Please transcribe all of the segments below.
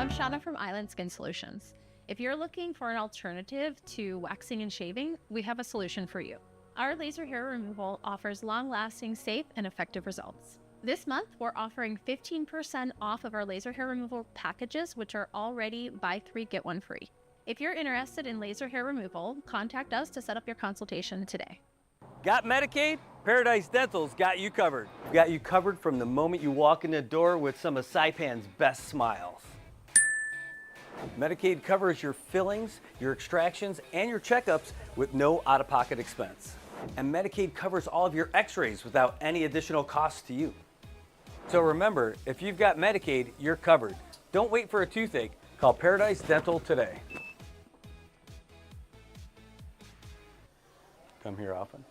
I'm Shauna from Island Skin Solutions. If you're looking for an alternative to waxing and shaving, we have a solution for you. Our laser hair removal offers long-lasting, safe, and effective results. This month, we're offering 15% off of our laser hair removal packages, which are already buy 3, get 1 free. If you're interested in laser hair removal, contact us to set up your consultation today. Got Medicaid? Paradise Dental's got you covered. We've got you covered from the moment you walk in the door with some of Saipan's best smiles. Medicaid covers your fillings, your extractions, and your checkups with no out-of-pocket expense. And Medicaid covers all of your x-rays without any additional cost to you. So remember, if you've got Medicaid, you're covered. Don't wait for a toothache. Call Paradise Dental today. Come here often.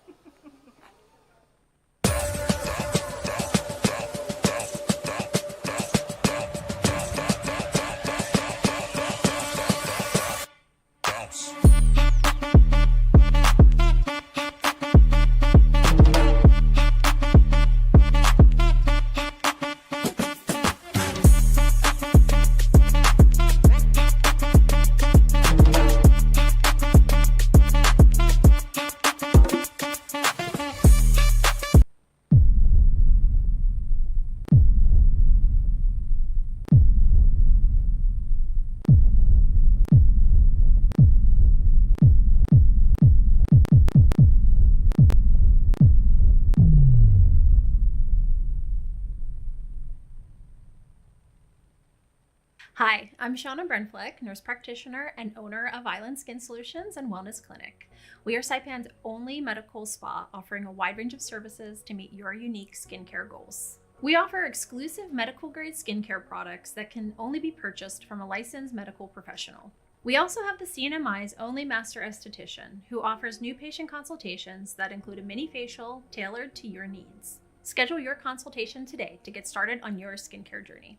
Hi, I'm Shauna Brenfleck, nurse practitioner and owner of Island Skin Solutions and Wellness Clinic. We are Saipan's only medical spa offering a wide range of services to meet your unique skincare goals. We offer exclusive medical-grade skincare products that can only be purchased from a licensed medical professional. We also have the CNMI's only master esthetician, who offers new patient consultations that include a mini facial tailored to your needs. Schedule your consultation today to get started on your skincare journey.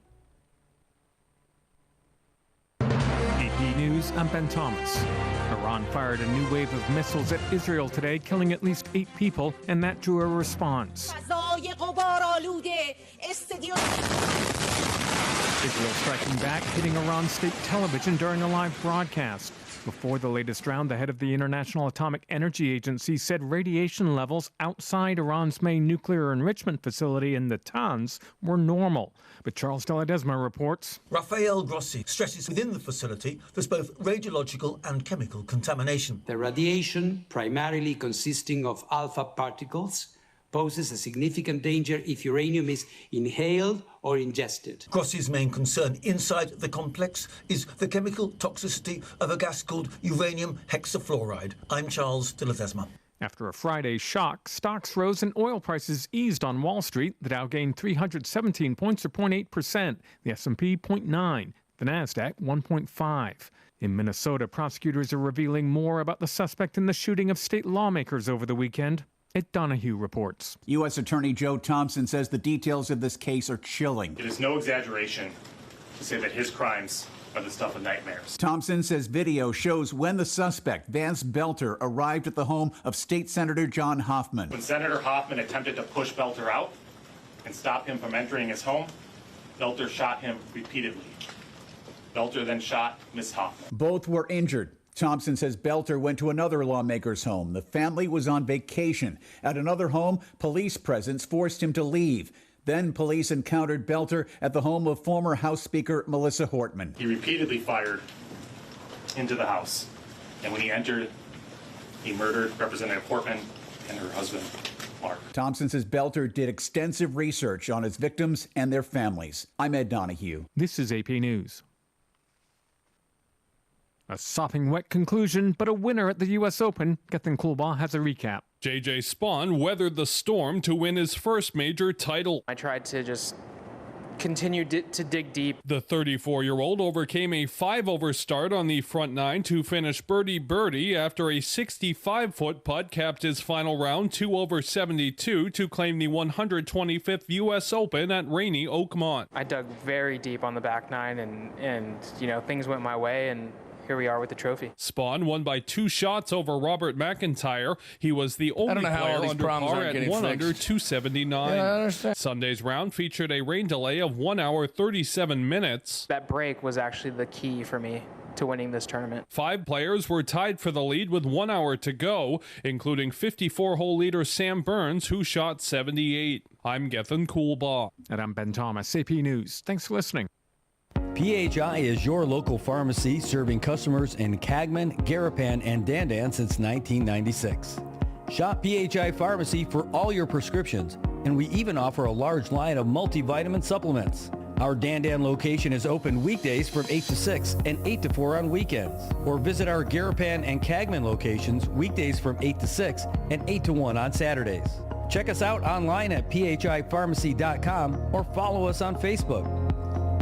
AP News, I'm Ben Thomas. Iran fired a new wave of missiles at Israel today, killing at least 8 people, and that drew a response. Israel striking back, hitting Iran's state television during a live broadcast. Before the latest round, the head of the International Atomic Energy Agency said radiation levels outside Iran's main nuclear enrichment facility in Natanz were normal. But Charles Deladesma reports. Rafael Grossi stresses within the facility there's both radiological and chemical contamination. The radiation, primarily consisting of alpha particles, poses a significant danger if uranium is inhaled or ingested. Grossi's main concern inside the complex is the chemical toxicity of a gas called uranium hexafluoride. I'm Charles Deladesma. After a Friday shock, stocks rose and oil prices eased on Wall Street. The Dow gained 317 points, or 0.8%. The S&P 0.9%. The Nasdaq 1.5%. In Minnesota, prosecutors are revealing more about the suspect in the shooting of state lawmakers over the weekend. Ed Donahue reports. U.S. Attorney Joe Thompson says the details of this case are chilling. It is no exaggeration to say that his crimes are the stuff of nightmares. Thompson says video shows when the suspect, Vance Belter, arrived at the home of State Senator John Hoffman. When Senator Hoffman attempted to push Belter out and stop him from entering his home, Belter shot him repeatedly. Belter then shot Ms. Hoffman. Both were injured. Thompson says Belter went to another lawmaker's home. The family was on vacation. At another home, police presence forced him to leave. Then police encountered Belter at the home of former House Speaker Melissa Hortman. He repeatedly fired into the house, and when he entered, he murdered Representative Hortman and her husband, Mark. Thompson says Belter did extensive research on his victims and their families. I'm Ed Donahue. This is AP News. A sopping wet conclusion, but a winner at the U.S. Open. Gethin Kulba has a recap. JJ Spaun weathered the storm to win his first major title. I tried to just continue to dig deep. The 34-year-old overcame a 5-over start on the front nine to finish birdie after a 65-foot putt capped his final round 2 over 72 to claim the 125th U.S. Open at rainy Oakmont. I dug very deep on the back nine, and you know, things went my way, and here we are with the trophy. Spawn won by 2 shots over Robert McIntyre. He was the only know how all player these under problems par aren't at getting 1 fixed. under 279. Yeah, I understand. Sunday's round featured a rain delay of 1 hour 37 minutes. That break was actually the key for me to winning this tournament. 5 players were tied for the lead with 1 hour to go, including 54-hole leader Sam Burns, who shot 78. I'm Gethin Coolbaugh. And I'm Ben Thomas, AP News. Thanks for listening. PHI is your local pharmacy serving customers in Cagman, Garapan, and Dandan since 1996. Shop PHI Pharmacy for all your prescriptions, and we even offer a large line of multivitamin supplements. Our Dandan location is open weekdays from 8 to 6 and 8 to 4 on weekends. Or visit our Garapan and Cagman locations weekdays from 8 to 6 and 8 to 1 on Saturdays. Check us out online at phipharmacy.com or follow us on Facebook.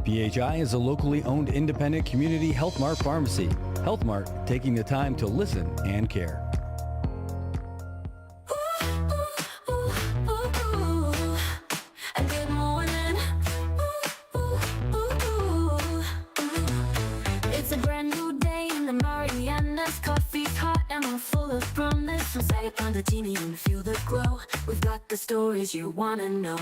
PHI is a locally owned independent community Health Mart pharmacy. Health Mart, taking the time to listen and care. It's a brand new day in the Marianas. Coffee's hot and we're full of promise. So say it on the teeny and feel the glow. We've got the stories you wanna know.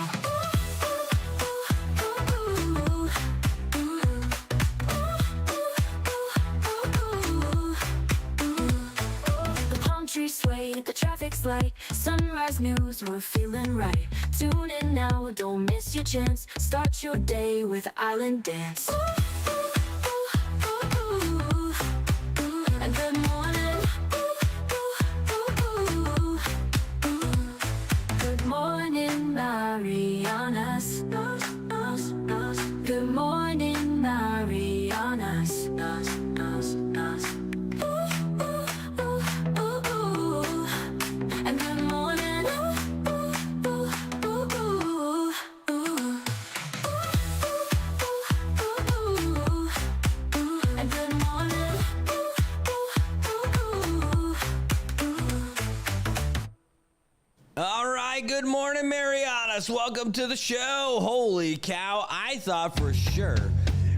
The palm trees sway, the traffic's light. Sunrise news, we're feeling right. Tune in now, don't miss your chance. Start your day with Island Dance. And good morning. Good morning, Marianas. Good morning, Marianas. And good morning. And good morning. All right, good morning, Marianas. Welcome to the show. Holy cow, I thought for sure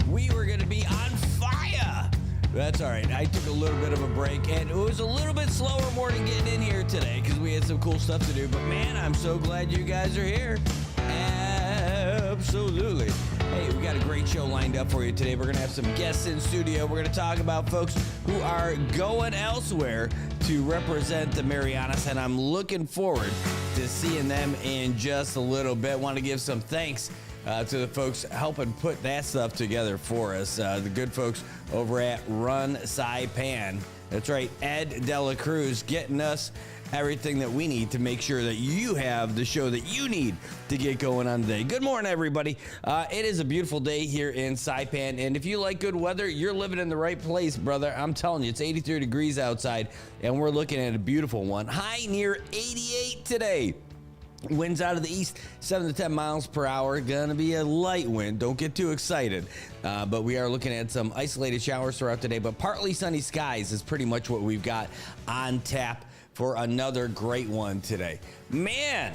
we were going to be on fire. That's all right. I took a little bit of a break, and it was a little bit slower morning getting in here today because we had some cool stuff to do. But, man, I'm so glad you guys are here. Absolutely. Hey, we got a great show lined up for you today. We're going to have some guests in studio. We're going to talk about folks who are going elsewhere to represent the Marianas, and I'm looking forward to seeing them in just a little bit. Want to give some thanks to the folks helping put that stuff together for us. The good folks over at Run Saipan. That's right, Ed Dela Cruz getting us everything that we need to make sure that you have the show that you need to get going on today. Good morning, everybody. It is a beautiful day here in Saipan, and if you like good weather, you're living in the right place, brother. I'm telling you, it's 83 degrees outside, and we're looking at a beautiful one. High near 88 today. Winds out of the east, 7 to 10 miles per hour. Gonna be a light wind. Don't get too excited. But we are looking at some isolated showers throughout the day. But partly sunny skies is pretty much what we've got on tap for another great one today. Man,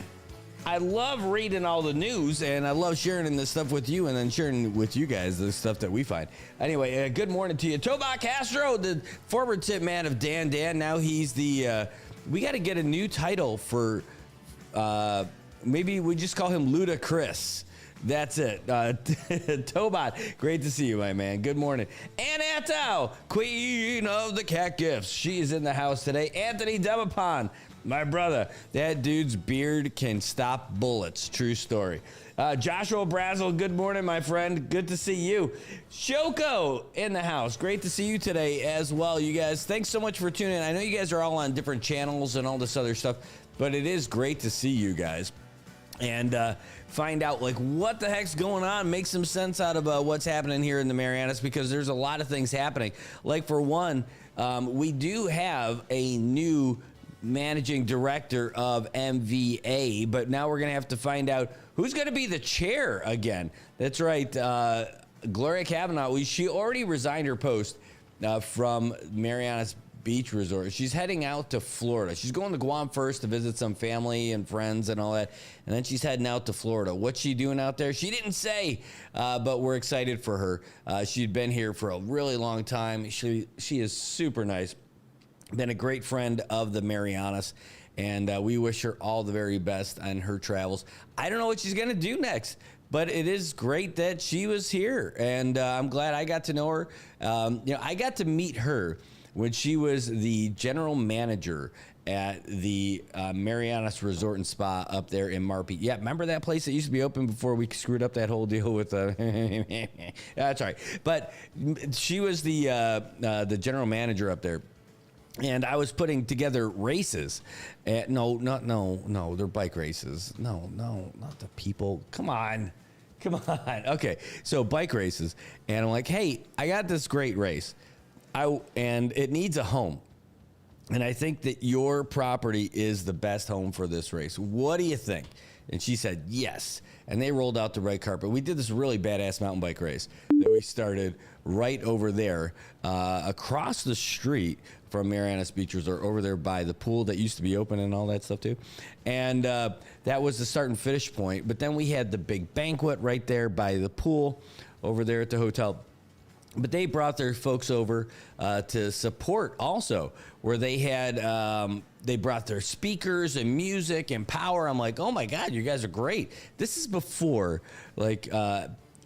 I love reading all the news, and I love sharing this stuff with you and then sharing with you guys the stuff that we find. Anyway, good morning to you. Toba Castro, the former tip man of Dan. Now he's the, we got to get a new title for, maybe we just call him Ludacris. That's it. Tobot, great to see you, my man. Good morning. Ann Antow, queen of the cat gifts. She is in the house today. Anthony Demapan, my brother. That dude's beard can stop bullets. True story. Joshua Brazel, good morning, my friend. Good to see you. Shoko in the house. Great to see you today as well, you guys. Thanks so much for tuning in. I know you guys are all on different channels and all this other stuff, but it is great to see you guys. And find out like what the heck's going on, make some sense out of what's happening here in the Marianas, because there's a lot of things happening. Like for one, we do have a new managing director of MVA, but now we're gonna have to find out who's gonna be the chair again. That's right, Gloria Kavanaugh. She already resigned her post from Marianas Beach Resort. She's heading out to Florida. She's going to Guam first to visit some family and friends and all that, and then she's heading out to Florida. What's she doing out there? She didn't say, but we're excited for her. She'd been here for a really long time. She is super nice. Been a great friend of the Marianas, and we wish her all the very best on her travels. I don't know what she's going to do next, but it is great that she was here, and I'm glad I got to know her. I got to meet her when she was the general manager at the Marianas Resort and Spa up there in Marpy. Yeah, remember that place that used to be open before we screwed up that whole deal with that's all right. But she was the general manager up there. And I was putting together races. No, they're bike races. No, not the people. Come on. Okay, so bike races. And I'm like, hey, I got this great race. And it needs a home. And I think that your property is the best home for this race. What do you think? And she said, yes. And they rolled out the red carpet. We did this really badass mountain bike race that we started right over there across the street from Marianas Beach Resort, over there by the pool that used to be open and all that stuff too. And that was the start and finish point. But then we had the big banquet right there by the pool over there at the hotel. But they brought their folks over to support also, where they had, they brought their speakers and music and power. I'm like, oh my God, you guys are great. This is before, like,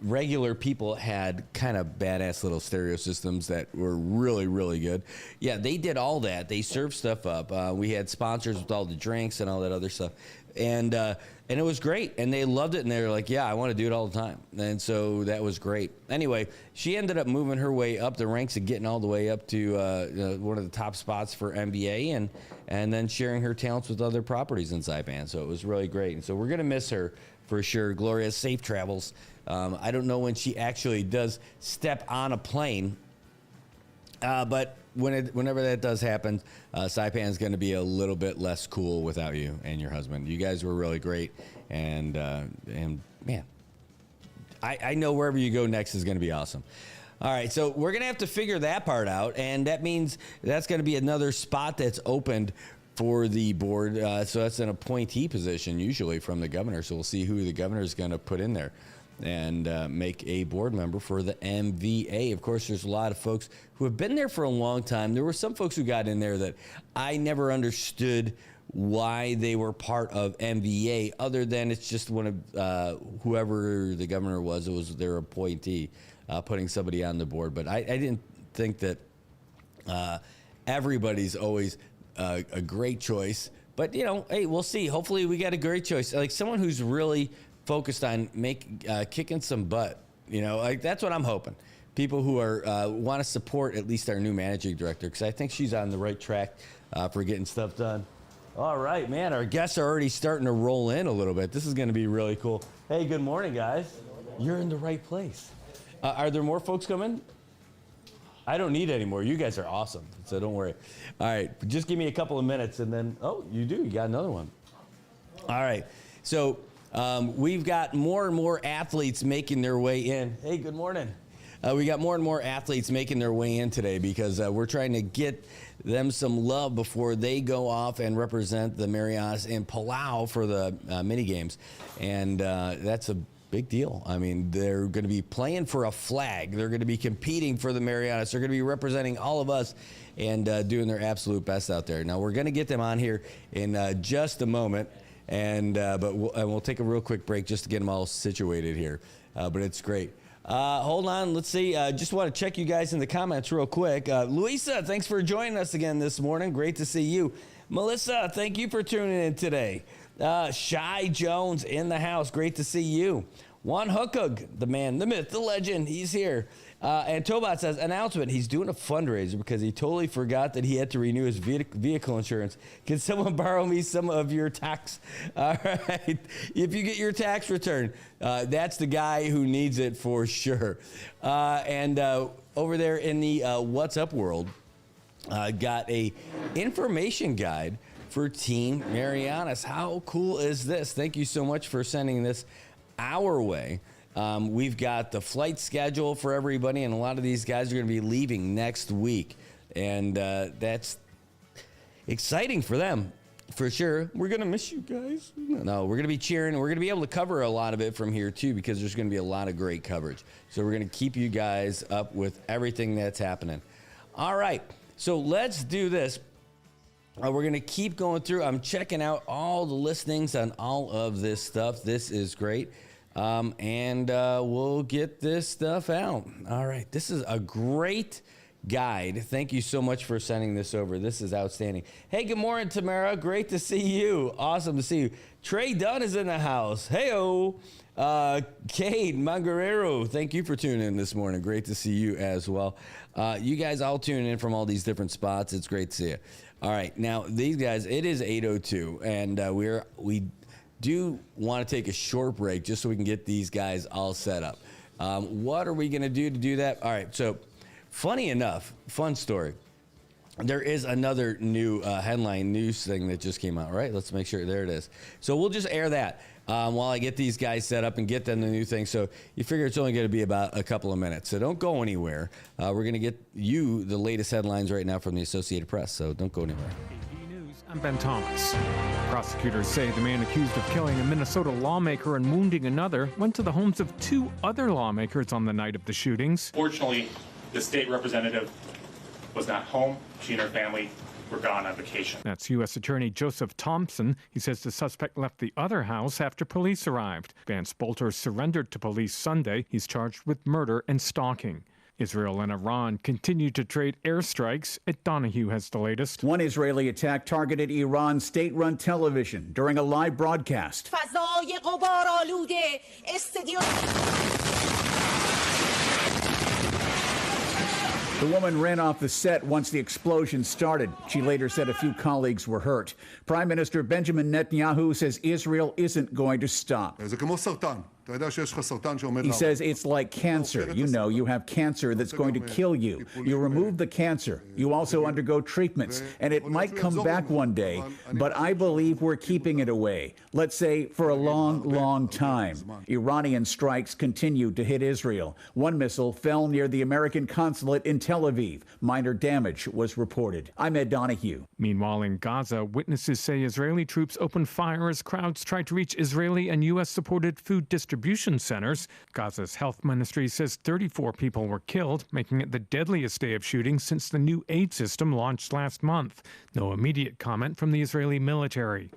regular people had kind of badass little stereo systems that were really, really good. Yeah, they did all that. They served stuff up. We had sponsors with all the drinks and all that other stuff. And it was great. And they loved it. And they were like, yeah, I want to do it all the time. And so that was great. Anyway, she ended up moving her way up the ranks and getting all the way up to one of the top spots for NBA and then sharing her talents with other properties in Saipan. So it was really great. And so we're going to miss her for sure. Gloria, safe travels. I don't know when she actually does step on a plane, but whenever that does happen, Saipan's going to be a little bit less cool without you and your husband. You guys were really great, and man, I know wherever you go next is going to be awesome. All right, so we're going to have to figure that part out, and that means that's going to be another spot that's opened for the board. So that's an appointee position usually from the governor. So we'll see who the governor is going to put in there and make a board member for the MVA. Of course, there's a lot of folks who have been there for a long time. There were some folks who got in there that I never understood why they were part of MVA, other than it's just one of whoever the governor was, it was their appointee putting somebody on the board. But I didn't think that everybody's always a great choice. But, hey, we'll see. Hopefully we got a great choice. Like someone who's really focused on kicking some butt, like that's what I'm hoping. People who are want to support at least our new managing director, because I think she's on the right track for getting stuff done. All right, man, our guests are already starting to roll in a little bit. This is going to be really cool. Hey, good morning, guys. You're in the right place. Are there more folks coming? I don't need any more. You guys are awesome, so don't worry. All right, just give me a couple of minutes, and then, you got another one. All right, so we've got more and more athletes making their way in. Hey, good morning. We got more and more athletes making their way in today because we're trying to get them some love before they go off and represent the Marianas in Palau for the mini games, and that's a big deal. I mean, they're going to be playing for a flag. They're going to be competing for the Marianas. They're going to be representing all of us and doing their absolute best out there. Now, we're going to get them on here in just a moment, but we'll take a real quick break just to get them all situated here. But it's great. Hold on. Let's see. Just want to check you guys in the comments real quick. Luisa, thanks for joining us again this morning. Great to see you. Melissa, thank you for tuning in today. Shy Jones in the house. Great to see you. Juan Hookug, the man, the myth, the legend. He's here. And Tobot says, announcement, he's doing a fundraiser because he totally forgot that he had to renew his vehicle insurance. Can someone borrow me some of your tax? All right. If you get your tax return, that's the guy who needs it for sure. And over there in the What's Up world, got a information guide for Team Marianas. How cool is this? Thank you so much for sending this our way. We've got the flight schedule for everybody, and a lot of these guys are going to be leaving next week. And that's exciting for them, for sure. We're going to miss you guys. No, we're going to be cheering. We're going to be able to cover a lot of it from here, too, because there's going to be a lot of great coverage. So we're going to keep you guys up with everything that's happening. All right, so let's do this. We're going to keep going through. I'm checking out all the listings on all of this stuff. This is great. And we'll get this stuff out. All right, this is a great guide. Thank you so much for sending this over. This is outstanding. Hey, good morning, Tamara. Great to see you. Awesome to see you. Trey Dunn is in the house. Hey-o. Cade Mangarero, thank you for tuning in this morning. Great to see you as well. You guys all tuning in from all these different spots. It's great to see you. All right, now these guys, it is 8:02, and we do want to take a short break just so we can get these guys all set up. What are we going to do that? All right, so funny enough, fun story. There is another new headline news thing that just came out, right? Let's make sure. There it is. So we'll just air that while I get these guys set up and get them the new thing. So you figure it's only going to be about a couple of minutes. So don't go anywhere. We're going to get you the latest headlines right now from the Associated Press. So don't go anywhere. AP News, I'm Ben Thomas. Prosecutors say the man accused of killing a Minnesota lawmaker and wounding another went to the homes of 2 other lawmakers on the night of the shootings. Fortunately, the state representative was not home. She and her family were gone on vacation. That's U.S. Attorney Joseph Thompson. He says the suspect left the other house after police arrived. Vance Bolter surrendered to police Sunday. He's charged with murder and stalking. Israel and Iran continue to trade airstrikes. Ed Donahue has the latest. One Israeli attack targeted Iran's state-run television during a live broadcast. The woman ran off the set once the explosion started. She later said a few colleagues were hurt. Prime Minister Benjamin Netanyahu says Israel isn't going to stop. He says it's like cancer. You know, you have cancer that's going to kill you. You remove the cancer. You also undergo treatments, and it might come back one day. But I believe we're keeping it away. Let's say for a long, long time. Iranian strikes continued to hit Israel. One missile fell near the American consulate in Tel Aviv. Minor damage was reported. I'm Ed Donahue. Meanwhile, in Gaza, witnesses say Israeli troops opened fire as crowds tried to reach Israeli and U.S.-supported food distribution centers. Gaza's health ministry says 34 people were killed, making it the deadliest day of shootings since the new aid system launched last month. No immediate comment from the Israeli military.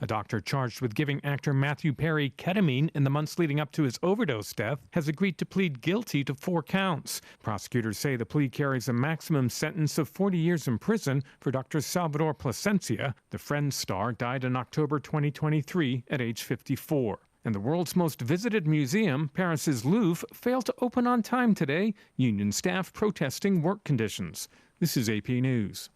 A doctor charged with giving actor Matthew Perry ketamine in the months leading up to his overdose death has agreed to plead guilty to 4 counts. Prosecutors say the plea carries a maximum sentence of 40 years in prison for Dr. Salvador Plasencia. The Friends star died in October 2023 at age 54. And the world's most visited museum, Paris's Louvre, failed to open on time today, union staff protesting work conditions. This is AP News.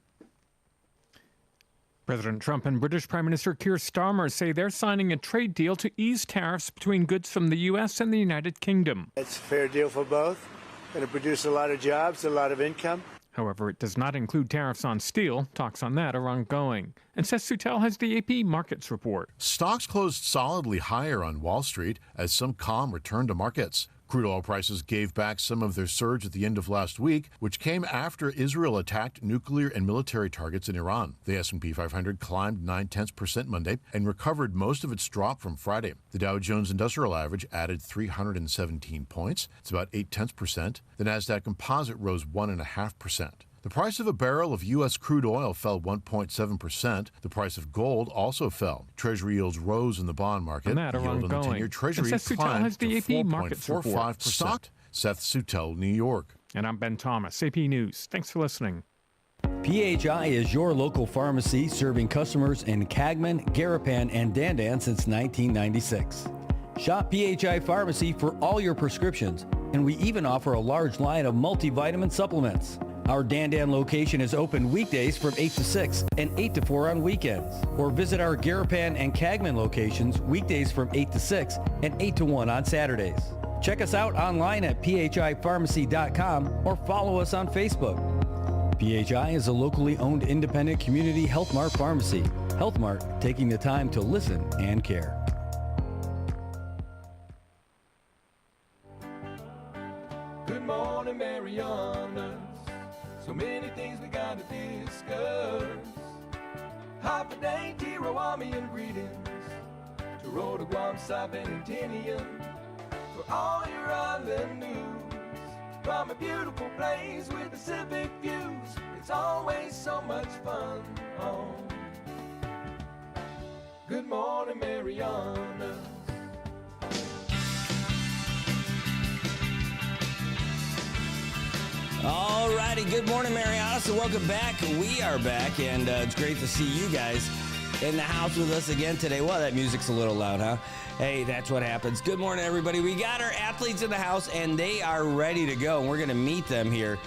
President Trump and British Prime Minister Keir Starmer say they're signing a trade deal to ease tariffs between goods from the U.S. and the United Kingdom. It's a fair deal for both. Going to produce a lot of jobs, a lot of income. However, it does not include tariffs on steel. Talks on that are ongoing. And Seth Sutel has the AP Markets report. Stocks closed solidly higher on Wall Street as some calm returned to markets. Crude oil prices gave back some of their surge at the end of last week, which came after Israel attacked nuclear and military targets in Iran. The S&P 500 climbed 0.9% Monday and recovered most of its drop from Friday. The Dow Jones Industrial Average added 317 points. It's about 0.8%. The Nasdaq Composite rose 1.5%. The price of a barrel of U.S. crude oil fell 1.7%. The price of gold also fell. Treasury yields rose in the bond market. And that are yield on the ongoing. 10-year Treasury Seth Sutel climbed has the to AP Markets report. 4.45%. Seth Sutel, New York. And I'm Ben Thomas, AP News. Thanks for listening. PHI is your local pharmacy serving customers in Cagman, Garapan, and Dandan since 1996. Shop PHI Pharmacy for all your prescriptions, and we even offer a large line of multivitamin supplements. Our Dandan location is open weekdays from 8 to 6 and 8 to 4 on weekends. Or visit our Garapan and Cagman locations weekdays from 8 to 6 and 8 to 1 on Saturdays. Check us out online at phipharmacy.com or follow us on Facebook. PHI is a locally owned independent community Health Mart pharmacy. Health Mart, taking the time to listen and care. Good morning, Marianas. So many things we gotta discuss. Happy day, Tirawami greetings. To Rhoda, Guam, Saipan, and Tinian. For all your island news. From a beautiful place with Pacific views. It's always so much fun on Good Morning Marianas. All righty, good morning, Marianas, and welcome back. We are back, and it's great to see you guys in the house with us again today. Well, that music's a little loud, huh? Hey, that's what happens. Good morning, everybody. We got our athletes in the house, and they are ready to go, and we're going to meet them here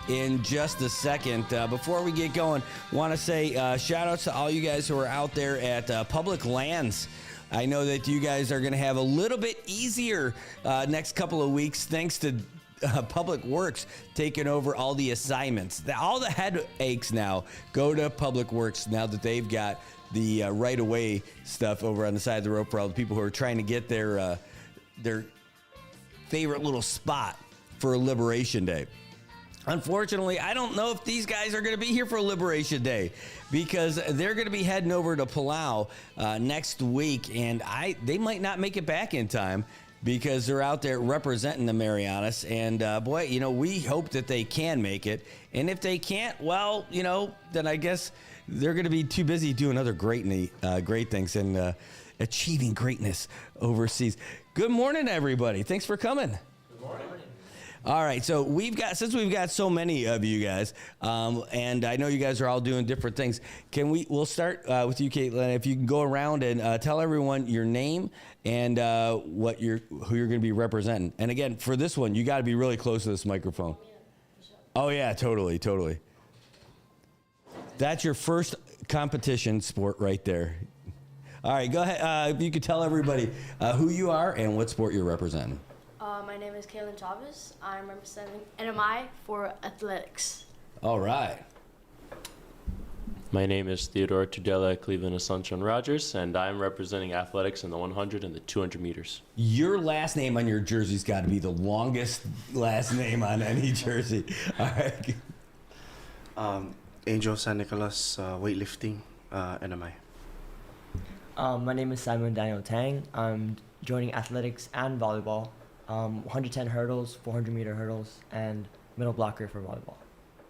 in just a second. Before we get going, want to say shout outs to all you guys who are out there at Public Lands. I know that you guys are going to have a little bit easier next couple of weeks thanks to Public Works taking over all the assignments. All the headaches now go to Public Works now that they've got the right-of-way stuff over on the side of the road for all the people who are trying to get their favorite little spot for Liberation Day. Unfortunately, I don't know if these guys are going to be here for Liberation Day because they're going to be heading over to Palau next week, and they might not make it back in time because they're out there representing the Marianas. And boy, you know, we hope that they can make it. And if they can't, well, you know, then I guess they're going to be too busy doing other great things and achieving greatness overseas. Good morning, everybody. Thanks for coming. Good morning. All right, so since we've got so many of you guys, and I know you guys are all doing different things. We'll start with you, Caitlin. If you can go around and tell everyone your name and who you're going to be representing. And again, for this one, you got to be really close to this microphone. Oh yeah, totally. That's your first competition sport right there. All right, go ahead. If you could tell everybody who you are and what sport you're representing. My name is Kaylin Chavez. I'm representing NMI for athletics. All right. My name is Theodore Tudela Cleveland Assumption Rogers, and I'm representing athletics in the 100 and the 200 meters. Your last name on your jersey's got to be the longest last name on any jersey. All right. Angel San Nicolas, weightlifting, NMI. My name is Simon Daniel Tang. I'm joining athletics and volleyball. 110 hurdles, 400 meter hurdles, and middle blocker for volleyball.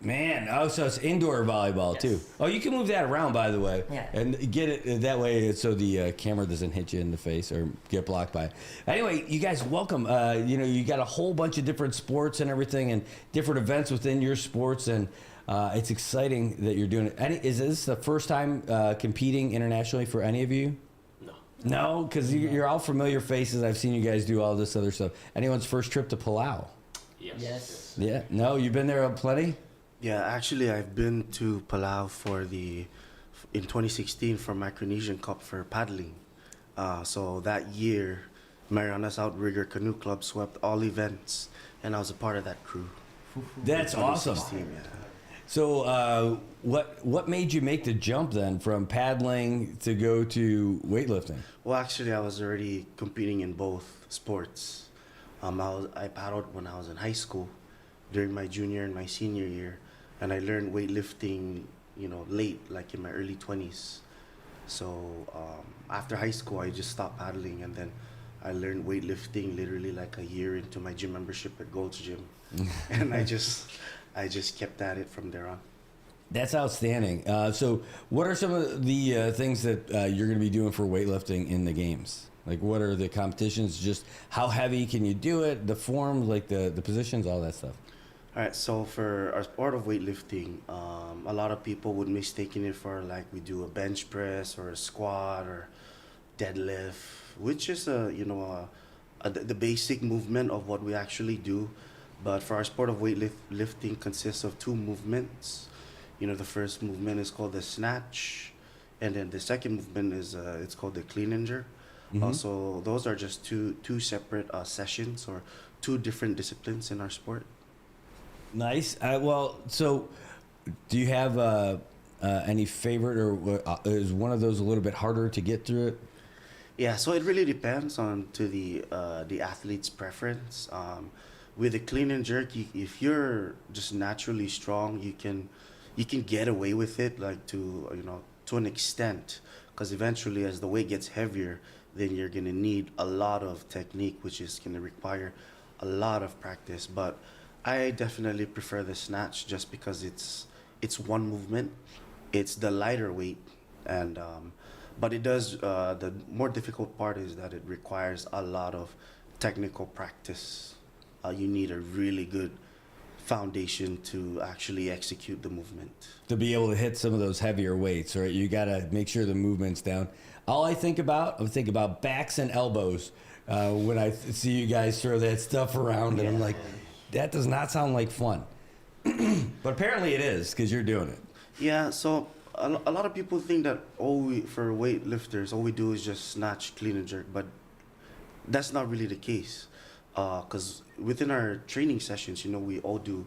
Man, so it's indoor volleyball too. Oh, you can move that around, by the way, and get it that way so the camera doesn't hit you in the face or get blocked by it. Anyway, you guys, welcome. You got a whole bunch of different sports and everything, and different events within your sports, and it's exciting that you're doing it. Is this the first time competing internationally for any of you? No, because you're all familiar faces. I've seen you guys do all this other stuff. Anyone's first trip to Palau? Yes. Yeah. No, you've been there plenty? Yeah, actually, I've been to Palau in 2016 for Micronesian Cup for paddling. So that year, Marianas Outrigger Canoe Club swept all events, and I was a part of that crew. That's awesome. Yeah. So what made you make the jump then from paddling to go to weightlifting? Well, actually, I was already competing in both sports. I paddled when I was in high school during my junior and my senior year, and I learned weightlifting, late, like in my early 20s. So after high school, I just stopped paddling, and then I learned weightlifting literally like a year into my gym membership at Gold's Gym, and I just kept at it from there on. That's outstanding. So what are some of the things that you're going to be doing for weightlifting in the games? Like, what are the competitions? Just how heavy can you do it? The form, like the positions, all that stuff. All right, so for our sport of weightlifting, a lot of people would mistaken it for like we do a bench press or a squat or deadlift, which is the basic movement of what we actually do. But for our sport of weightlifting consists of two movements. The first movement is called the snatch, and then the second movement is it's called the clean and jerk. Mm-hmm. So those are just two separate sessions or two different disciplines in our sport. Nice. Well, so do you have any favorite, or is one of those a little bit harder to get through it? Yeah, so it really depends on the athlete's preference. with a clean and jerk, if you're just naturally strong, you can get away with it, like to an extent, because eventually as the weight gets heavier, then you're gonna need a lot of technique, which is gonna require a lot of practice. But I definitely prefer the snatch just because it's one movement, it's the lighter weight, and but it does the more difficult part is that it requires a lot of technical practice. You need a really good foundation to actually execute the movement. To be able to hit some of those heavier weights, right? You got to make sure the movement's down. All I think about backs and elbows when I see you guys throw that stuff around, and I'm like, that does not sound like fun. But apparently it is, because you're doing it. Yeah, so a lot of people think that for weightlifters, all we do is just snatch, clean, and jerk, but that's not really the case. Because within our training sessions, we all do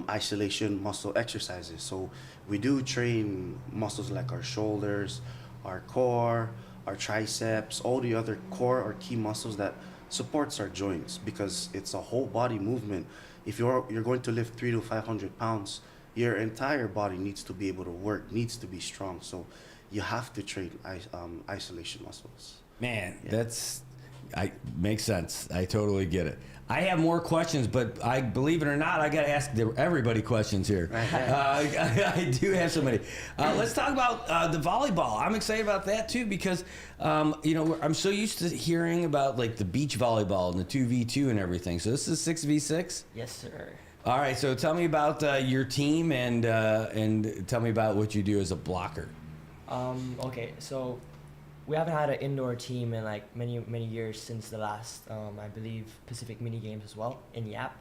isolation muscle exercises. So we do train muscles like our shoulders, our core, our triceps, all the other core or key muscles that supports our joints, because it's a whole body movement. If you're going to lift 300 to 500 pounds, your entire body needs to be able to work, needs to be strong. So you have to train isolation muscles. Man, makes sense. I totally get it. I have more questions, but I believe it or not, I got to ask everybody questions here. I do have so many. Let's talk about the volleyball. I'm excited about that too, because I'm so used to hearing about like the beach volleyball and the 2v2 and everything. So this is 6v6? Yes, sir. All right. So tell me about your team and tell me about what you do as a blocker. Okay, so we haven't had an indoor team in like many years since the last, I believe, Pacific Mini Games as well in Yap.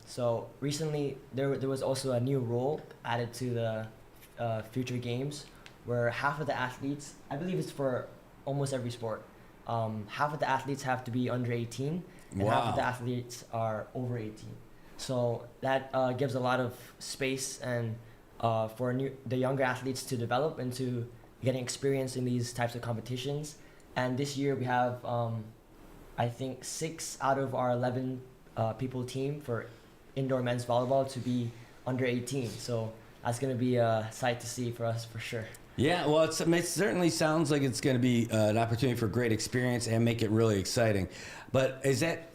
So recently there was also a new rule added to the future games, where half of the athletes, I believe it's for almost every sport, half of the athletes have to be under 18 and half of the athletes are over 18. So that gives a lot of space and for the younger athletes to develop and to getting experience in these types of competitions. And this year we have, I think, 6 out of our 11 people team for indoor men's volleyball to be under 18. So that's going to be a sight to see for us for sure. Yeah, well, it certainly sounds like it's going to be an opportunity for great experience and make it really exciting. But is that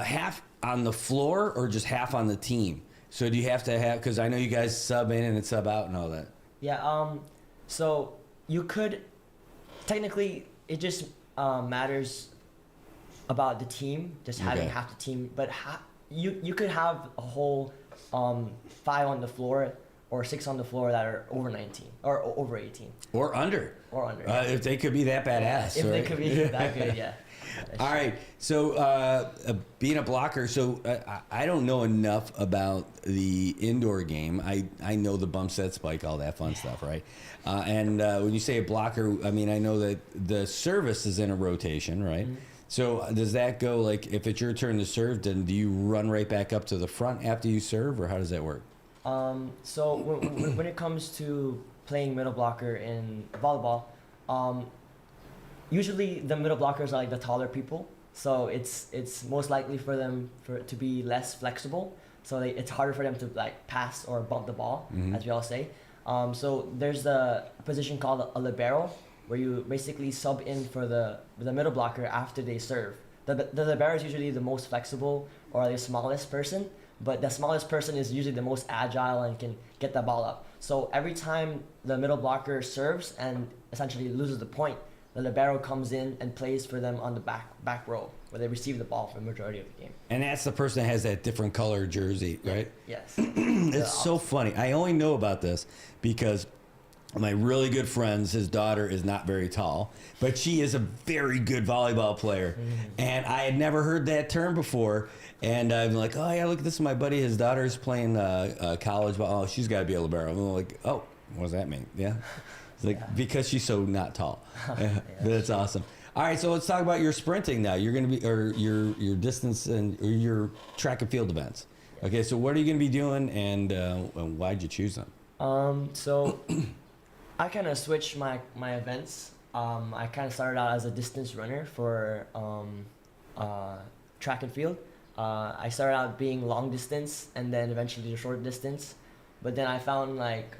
half on the floor or just half on the team? So do you have to have, because I know you guys sub in and sub out and all that. Yeah, so you could, technically, it just matters about the team, just having half the team. But you could have a whole 5 on the floor or 6 on the floor that are over 19 or over 18. Or under. If they could be that badass. If they could be that good, yeah. All right. So being a blocker, so I don't know enough about the indoor game. I know the bump set spike, all that fun stuff, right? And when you say a blocker, I mean, I know that the service is in a rotation, right? Mm-hmm. So does that go, like, if it's your turn to serve, then do you run right back up to the front after you serve, or how does that work? So when it comes to playing middle blocker in volleyball, usually the middle blockers are like the taller people, so it's most likely for them to be less flexible. So it's harder for them to like pass or bump the ball, as we all say. So there's a position called a libero, where you basically sub in for the middle blocker after they serve. The libero is usually the most flexible or the smallest person, but the smallest person is usually the most agile and can get the ball up. So every time the middle blocker serves and essentially loses the point, the libero comes in and plays for them on the back row, where they receive the ball for the majority of the game. And that's the person that has that different color jersey, right? Yes. It's so funny. I only know about this because my really good friend's, his daughter is not very tall, but she is a very good volleyball player. And I had never heard that term before. And I'm like, oh, yeah, look, this is my buddy. His daughter's playing college ball. Oh, she's got to be a libero. I'm like, oh, what does that mean? Yeah. It's like, because she's so not tall. That's awesome. All right, so let's talk about your sprinting now. You're going to be, or your distance and or your track and field events. Okay, so what are you going to be doing, and why'd you choose them? So I kind of switched my events. I kind of started out as a distance runner for track and field. I started out being long distance and then eventually the short distance. But then I found like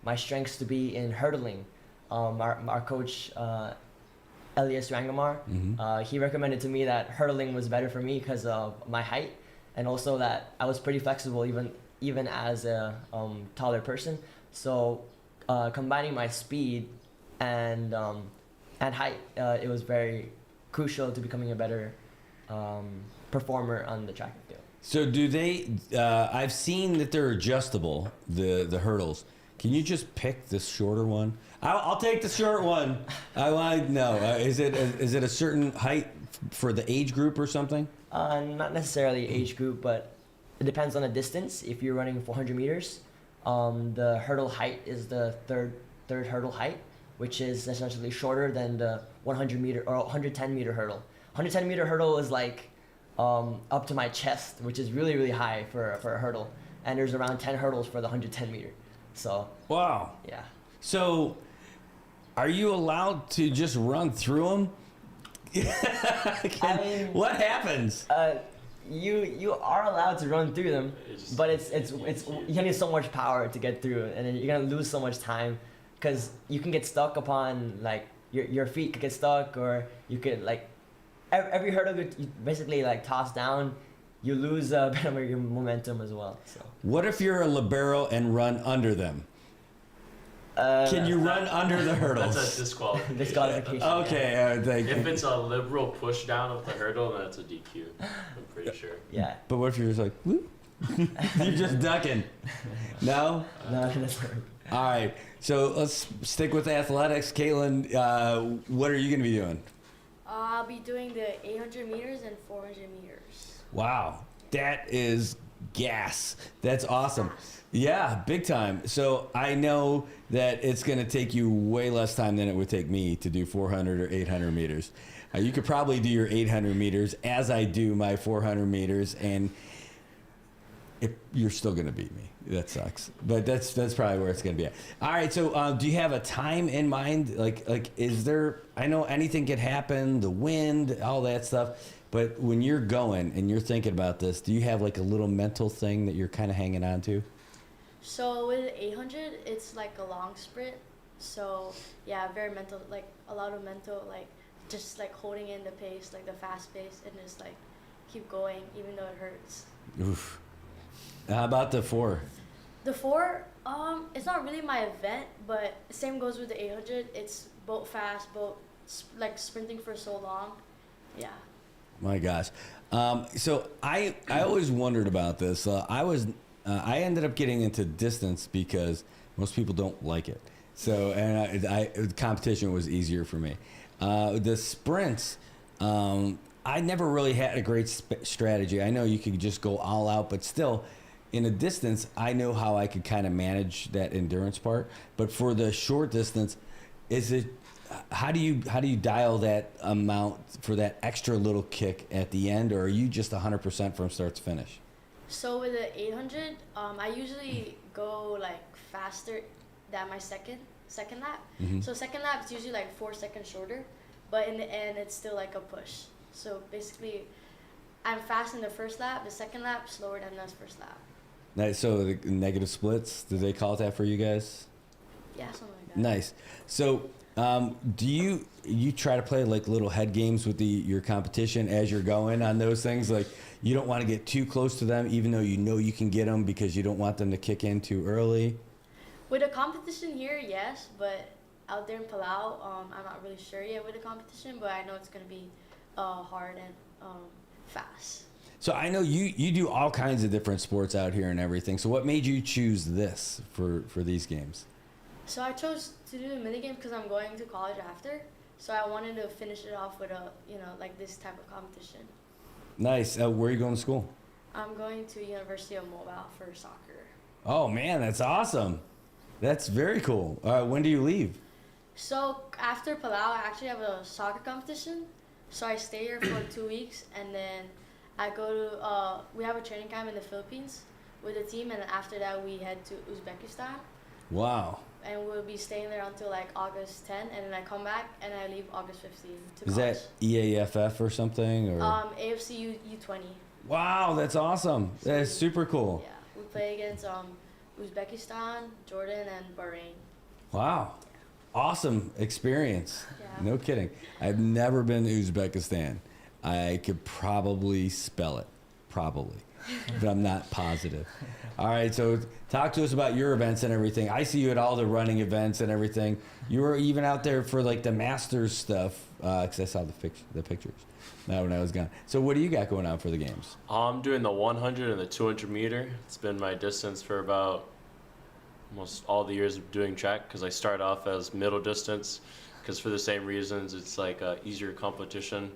my strengths to be in hurdling. Our coach, Elias Rangamar, he recommended to me that hurdling was better for me because of my height, and also that I was pretty flexible even as a taller person. So combining my speed and height, it was very crucial to becoming a better performer on the track and field. So do they? I've seen that they're adjustable. The hurdles. Can you just pick the shorter one? I'll take the short one. I want to know. Is it a certain height for the age group or something? Not necessarily age group, but it depends on the distance. If you're running 400 meters, the hurdle height is the third hurdle height, which is essentially shorter than the 100 meter or 110 meter hurdle. 110 meter hurdle is like up to my chest, which is really, really high for a hurdle. And there's around 10 hurdles for the 110 meter. So wow. Yeah. So are you allowed to just run through them? What happens? You are allowed to run through them, but it's you need so much power to get through it, and then you're gonna lose so much time because you can get stuck upon like your feet could get stuck, or you could like every hurdle you basically like toss down, you lose a bit of your momentum as well. So what if you're a libero and run under them? Can you run under the hurdles? That's a disqualification. Disqualification. Okay, thank you. If it's a liberal push down of the hurdle, then it's a DQ. I'm pretty sure. Yeah. But what if you're just like, whoop? You're just ducking? No? No, that's not. All right, so let's stick with athletics. Caitlin, what are you going to be doing? I'll be doing the 800 meters and 400 meters. Wow, that is gas. That's awesome. Yeah, big time. So I know that it's going to take you way less time than it would take me to do 400 or 800 meters. You could probably do your 800 meters as I do my 400 meters, and you're still going to beat me. That sucks. But that's probably where it's going to be at. All right, so do you have a time in mind? Like, is there, I know anything could happen, the wind, all that stuff. But when you're going and you're thinking about this, do you have like a little mental thing that you're kind of hanging on to? So with 800, it's like a long sprint. So yeah, very mental, like a lot of mental, like just like holding in the pace, like the fast pace, and just like keep going even though it hurts. Oof. How about the 4? The 4, it's not really my event, but same goes with the 800. It's both fast, both like sprinting for so long. Yeah. My gosh. So I always wondered about this. I ended up getting into distance because most people don't like it. So, and the competition was easier for me. The sprints, I never really had a great strategy. I know you could just go all out, but still, in a distance, I know how I could kind of manage that endurance part. But for the short distance, how do you dial that amount for that extra little kick at the end, or are you just 100% from start to finish? So with the 800, I usually go like faster than my second lap. Mm-hmm. So second lap is usually like 4 seconds shorter, but in the end it's still like a push. So basically, I'm fast in the first lap. The second lap slower than the first lap. Nice. So the negative splits, do they call it that for you guys? Yeah, something like that. Nice. So do you try to play like little head games with your competition as you're going on those things? Like you don't want to get too close to them, even though you know you can get them because you don't want them to kick in too early? With the competition here, yes, but out there in Palau, I'm not really sure yet with the competition, but I know it's going to be hard and fast. So I know you do all kinds of different sports out here and everything. So what made you choose this for these games? So I chose to do the mini games because I'm going to college after. So I wanted to finish it off with like this type of competition. Nice. Where are you going to school? I'm going to University of Mobile for soccer. Oh man, that's awesome. That's very cool. When do you leave? So after Palau, I actually have a soccer competition. So I stay here for 2 weeks, and then I go to, we have a training camp in the Philippines with the team, and after that we head to Uzbekistan. Wow. And we'll be staying there until like August 10, and then I come back and I leave August 15 to Is college. that EAFF or something? Or AFC U20. Wow, that's awesome. That's super cool. Yeah, we play against Uzbekistan, Jordan, and Bahrain. Wow. Awesome experience. Yeah. No kidding. I've never been to Uzbekistan. I could probably spell it. Probably. But I'm not positive. All right, so talk to us about your events and everything. I see you at all the running events and everything. You were even out there for like the Masters stuff, because I saw the pictures when I was gone. So what do you got going on for the games? I'm doing the 100 and the 200 meter. It's been my distance for about almost all the years of doing track, because I start off as middle distance, because for the same reasons, it's like easier competition.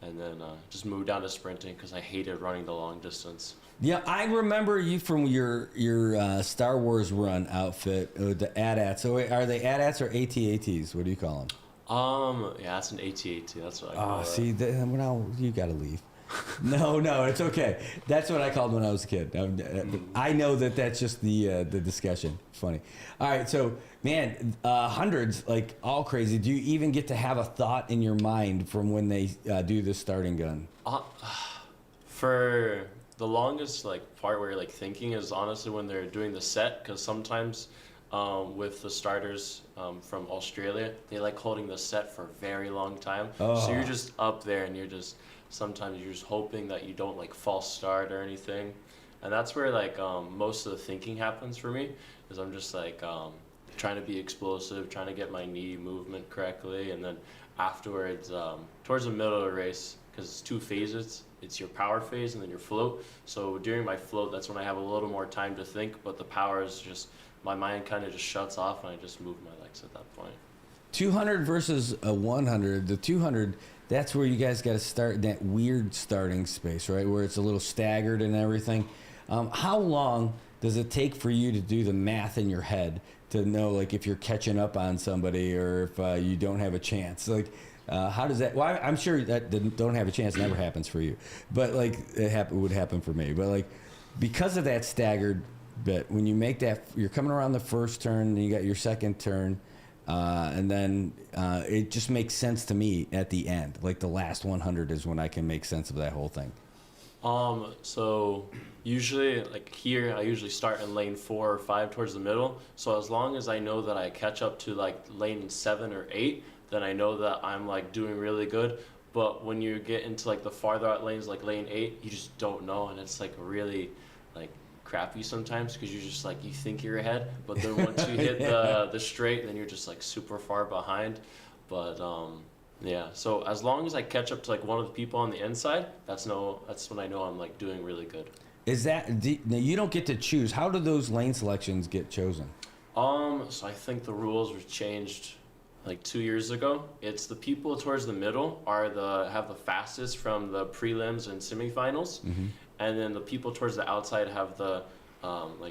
And then just moved down to sprinting because I hated running the long distance. Yeah, I remember you from your Star Wars run outfit, the AT-ATs. So are they AT-ATs or AT-ATs? What do you call them? Yeah, it's an AT-AT. That's what I call it. See, now you got to leave. No, it's okay. That's what I called when I was a kid. I know that's just the discussion. Funny. All right, so man, hundreds, like all crazy. Do you even get to have a thought in your mind from when they do the starting gun? For the longest part where you're thinking is honestly when they're doing the set, because sometimes with the starters from Australia, they like holding the set for a very long time. Oh. So you're just up there and sometimes you're just hoping that you don't false start or anything. And that's where most of the thinking happens for me, is I'm just trying to be explosive, trying to get my knee movement correctly, and then afterwards, towards the middle of the race, because it's 2 phases, it's your power phase and then your float. So during my float, that's when I have a little more time to think, but the power is just, my mind kind of just shuts off and I just move my legs at that point. 200 versus a 100. The 200, that's where you guys got to start in that weird starting space, right? Where it's a little staggered and everything. How long does it take for you to do the math in your head to know if you're catching up on somebody or if you don't have a chance? How does that? Well, I'm sure that don't have a chance never happens for you, but it would happen for me. But because of that staggered bit, when you make that, you're coming around the first turn, and you got your second turn. And then it just makes sense to me at the end. The last 100 is when I can make sense of that whole thing. So usually here, I usually start in lane 4 or 5 towards the middle. So as long as I know that I catch up to lane 7 or 8, then I know that I'm doing really good. But when you get into the farther out lanes, lane 8, you just don't know, and it's really crappy sometimes, because you're just you think you're ahead, but then once you hit the straight, then you're just super far behind. But yeah, so as long as I catch up to one of the people on the inside, that's when I know I'm doing really good. Is that now you don't get to choose? How do those lane selections get chosen? So I think the rules were changed 2 years ago. It's the people towards the middle have the fastest from the prelims and semifinals. Mm-hmm. And then the people towards the outside have the,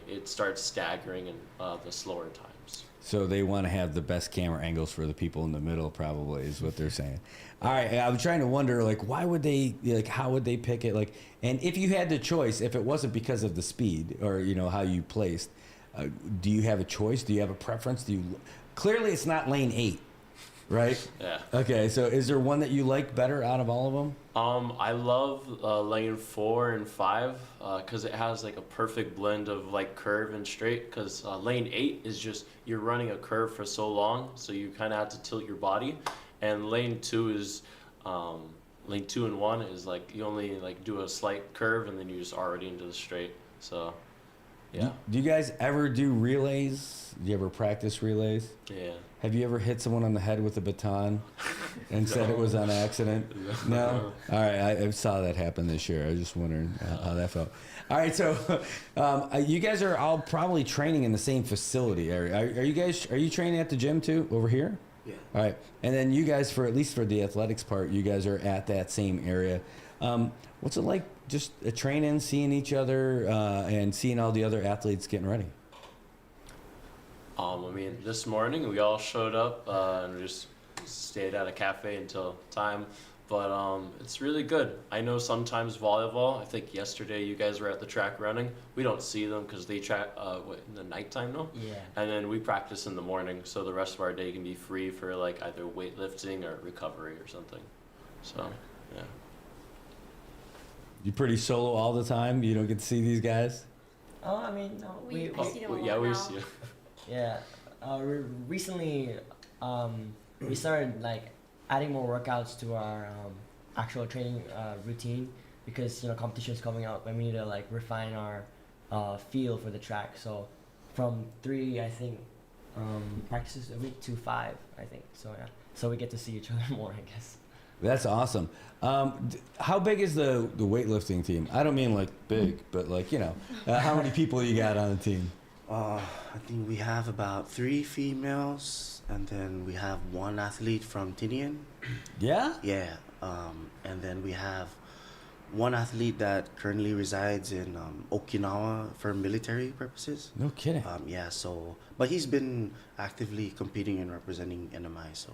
it starts staggering in the slower times. So they want to have the best camera angles for the people in the middle, probably, is what they're saying. All right, I'm trying to wonder, why would they, how would they pick it? And if you had the choice, if it wasn't because of the speed or, how you placed, do you have a choice? Do you have a preference? Clearly, it's not lane 8. Right? Yeah. Okay, so is there one that you like better out of all of them? I love lane 4 and 5 because it has a perfect blend of curve and straight, because lane 8 is just you're running a curve for so long, so you kind of have to tilt your body, and lane 2 is lane 2 and 1 is you only do a slight curve and then you're just already into the straight. So yeah. Do you guys ever do relays? Do you ever practice relays? Yeah. Have you ever hit someone on the head with a baton and said it was on accident? No? All right, I saw that happen this year. I was just wondering how that felt. All right, so you guys are all probably training in the same facility. Are you training at the gym too, over here? Yeah. All right, and then you guys, at least for the athletics part, you guys are at that same area. What's it like just training, seeing each other, and seeing all the other athletes getting ready? This morning we all showed up and we just stayed at a cafe until time, but it's really good. I know sometimes volleyball, I think yesterday you guys were at the track running. We don't see them because they track in the nighttime, no? Yeah. And then we practice in the morning, so the rest of our day can be free for either weightlifting or recovery or something. So, yeah. You pretty solo all the time? You don't get to see these guys? Oh, I mean, no. I see them a lot Yeah, we now. see you. Yeah. Recently, we started like adding more workouts to our actual training routine because competition is coming up and we need to like refine our feel for the track. So from 3, I think, practices a week to 5, I think. So yeah. So we get to see each other more, I guess. That's awesome. How big is the weightlifting team? I don't mean like big, but like, how many people you got on the team? I think we have about 3 females, and then we have 1 athlete from Tinian. Yeah? Yeah. And then we have 1 athlete that currently resides in Okinawa for military purposes. No kidding. Yeah, so, but he's been actively competing and representing NMI, so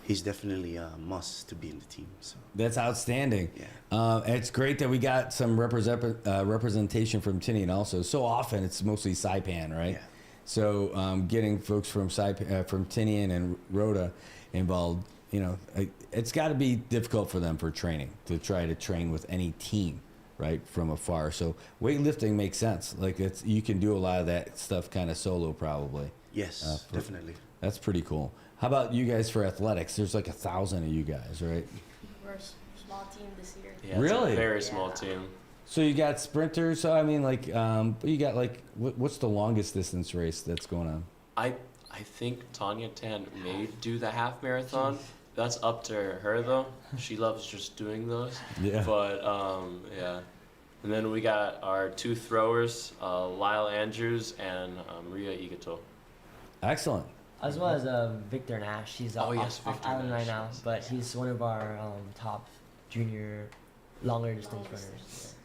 he's definitely a must to be in the team. So That's outstanding. Yeah. It's great that we got some representation from Tinian also. So often it's mostly Saipan, right? Yeah. So getting folks from from Tinian and Rhoda involved, it's got to be difficult for them for training, to try to train with any team, right, from afar. So weightlifting makes sense. Like you can do a lot of that stuff kind of solo probably. Yes, definitely. That's pretty cool. How about you guys for athletics? There's like 1,000 of you guys, right? We're a small team this year. Yeah, Really? It's a very small team. So you got sprinters. So I mean, like, you got like, what's the longest distance race that's going on? I think Tanya Tan may do the half marathon. That's up to her though. She loves just doing those. Yeah. But yeah. And then we got our 2 throwers, Lyle Andrews and Maria Igato. Excellent. As well as Victor Nash. He's Oh, yes, off Victor island right Nash, now, yes. but he's one of our top junior longer distance runners.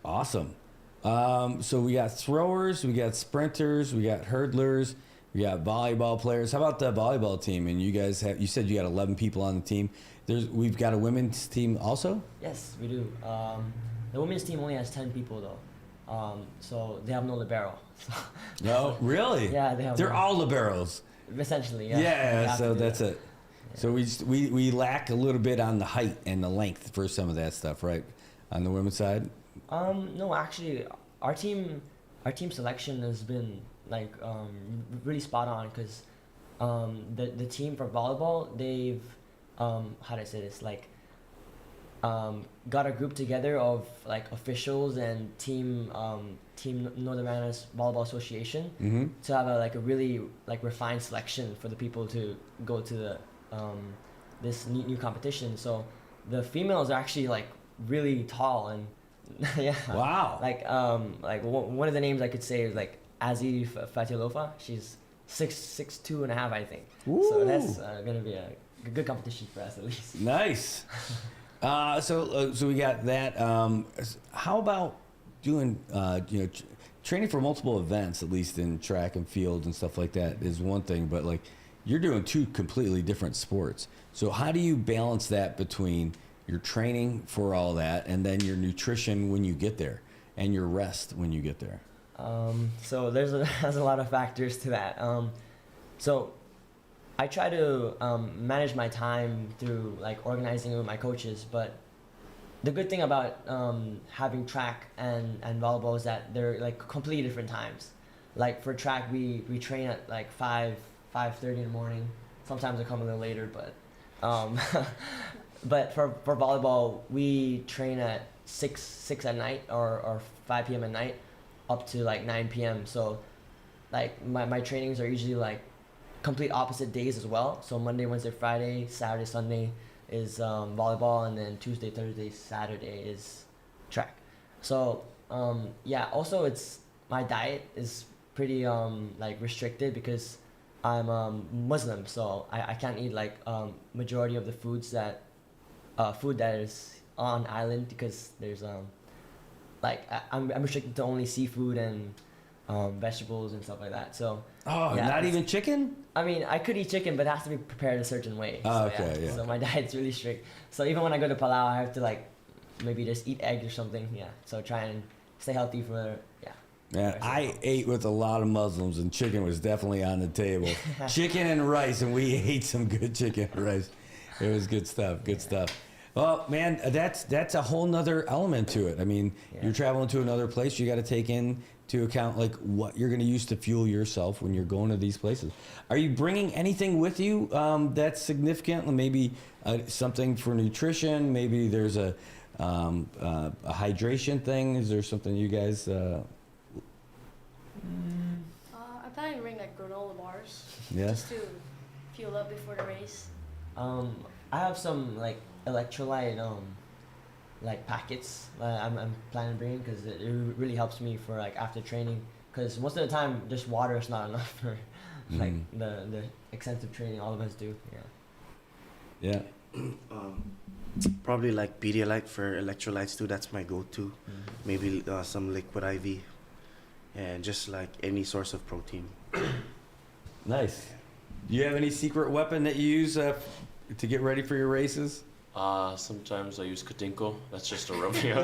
Awesome. So we got throwers, we got sprinters, we got hurdlers, we got volleyball players. How about the volleyball team? And you guys you said you got 11 people on the team. We've got a women's team also? Yes, we do. The women's team only has 10 people though, so they have no libero. No, really? Yeah, they have. They're no. all liberos. Essentially, yeah. Yeah, so that's that. it. Yeah. So we lack a little bit on the height and the length for some of that stuff, right? On the women's side? No, actually, our team selection has been like really spot on because the team for volleyball, they've how do I say this, like got a group together of like officials and team Northern Marianas Volleyball Association to have a really like refined selection for the people to go to the this new competition. So the females are actually like really tall and yeah. Wow. Like one of the names I could say is like Azi Fatilofa. She's 6'2.5", I think. Ooh. So that's gonna be a good competition for us at least. Nice. So we got that. How about doing training for multiple events, at least in track and field and stuff like that, is one thing. But like you're doing 2 completely different sports. So how do you balance that between your training for all that and then your nutrition when you get there and your rest when you get there? So there's a lot of factors to that. So I try to manage my time through like organizing with my coaches, but the good thing about having track and volleyball is that they're like completely different times. Like for track, we train at like 5:30 in the morning. Sometimes I come a little later, but but for volleyball, we train at 6 at night or 5 p.m. at night up to like 9 p.m. So like my trainings are usually like complete opposite days as well. So Monday, Wednesday, Friday, Saturday, Sunday is volleyball, and then Tuesday, Thursday, Saturday is track. So yeah, also it's my diet is pretty like restricted because I'm Muslim, so I can't eat like majority of the foods that is on island because there's like I'm restricted to only seafood and vegetables and stuff like that. So yeah, not even chicken? I mean, I could eat chicken, but it has to be prepared a certain way. Oh, so, okay, yeah. So my diet's really strict. So even when I go to Palau, I have to like maybe just eat eggs or something. Yeah. So try and stay healthy for Man, I ate with a lot of Muslims, and chicken was definitely on the table. Chicken and rice, and we ate some good chicken and rice. It was good stuff. Good stuff. Well, man, that's a whole nother element to it. I mean, you're traveling to another place. You got to take into account like what you're going to use to fuel yourself when you're going to these places. Are you bringing anything with you that's significant? Maybe something for nutrition. Maybe there's a hydration thing. Is there something you guys? I probably bring like granola bars. Yeah. Just to fuel up before the race. I have some like electrolyte like packets I'm planning to bring because it really helps me for like after training. Because most of the time, just water is not enough for like the extensive training all of us do. Yeah. Probably like Pedialyte for electrolytes too. That's my go-to. Maybe some liquid IV, and just like any source of protein. Nice. Do you have any secret weapon that you use to get ready for your races? Sometimes I use Katinko. That's just a Romeo.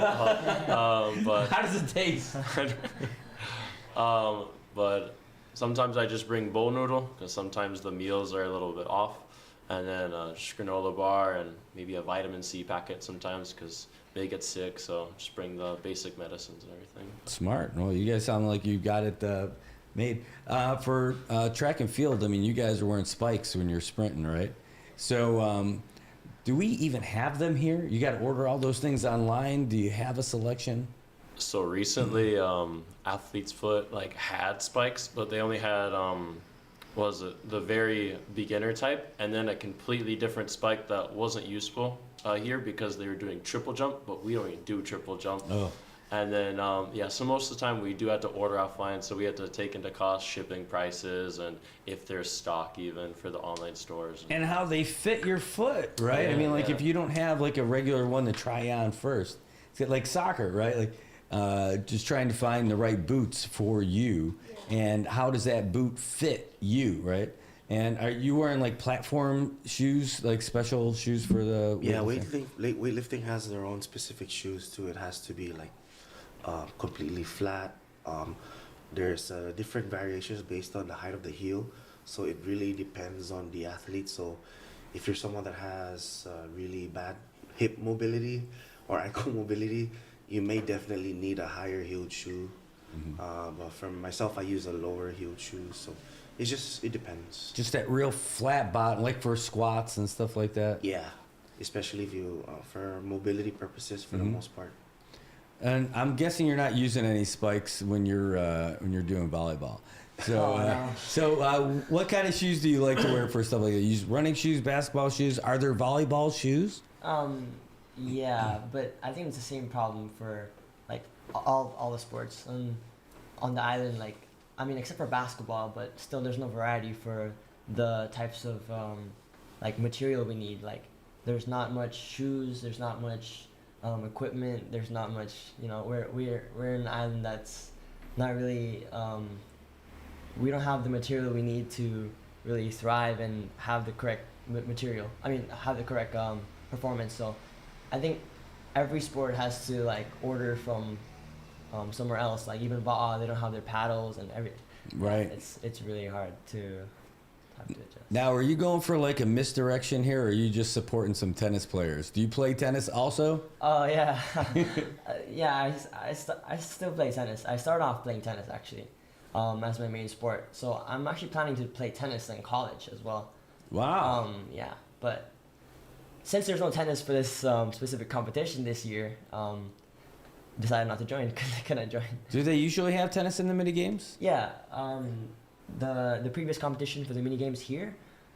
But how does it taste? But sometimes I just bring bowl noodle because sometimes the meals are a little bit off, and then just granola bar and maybe a vitamin C packet sometimes because they get sick. So just bring the basic medicines and everything. Smart. Well, you guys sound like you got it made. For track and field, I mean, you guys are wearing spikes when you're sprinting, right? So do we even have them here? You got to order all those things online. Do you have a selection? So recently, Athlete's Foot like had spikes, but they only had the very beginner type, and then a completely different spike that wasn't useful here because they were doing triple jump, but we don't even do triple jump. Oh. And then so most of the time we do have to order offline, so we have to take into cost shipping prices and if there's stock even for the online stores. And how they fit your foot, right? I mean, like if you don't have like a regular one to try on first, it's like soccer, right? Like just trying to find the right boots for you, and how does that boot fit you, right? And are you wearing like platform shoes, like special shoes for the weightlifting has their own specific shoes too. It has to be like completely flat. There's different variations based on the height of the heel, so it really depends on the athlete. So if you're someone that has really bad hip mobility or ankle mobility, you may definitely need a higher heeled shoe. But for myself, I use a lower heeled shoe, so it depends. Just that real flat bottom, like for squats and stuff like that. Yeah, especially if you for mobility purposes for the most part. And I'm guessing you're not using any spikes when you're doing volleyball. So, what kind of shoes do you like to wear for stuff like that? You use running shoes, basketball shoes. Are there volleyball shoes? Yeah, but I think it's the same problem for like all the sports on the island. Like, I mean, except for basketball, but still, there's no variety for the types of like material we need. Like, there's not much shoes. There's not much equipment. There's not much. You know, we're in an island that's not really. We don't have the material we need to really thrive and have the correct material. I mean, have the correct performance. So, I think every sport has to like order from somewhere else. Like even Ba'a, they don't have their paddles and everything. Right. It's really hard to have to adjust. Now, are you going for like a misdirection here, or are you just supporting some tennis players? Do you play tennis also? Oh yeah, yeah. I still play tennis. I started off playing tennis actually, as my main sport. So I'm actually planning to play tennis in college as well. Wow. Yeah, but since there's no tennis for this specific competition this year, decided not to join because I couldn't join. Do they usually have tennis in the mini games? Yeah. The previous competition for the mini games here,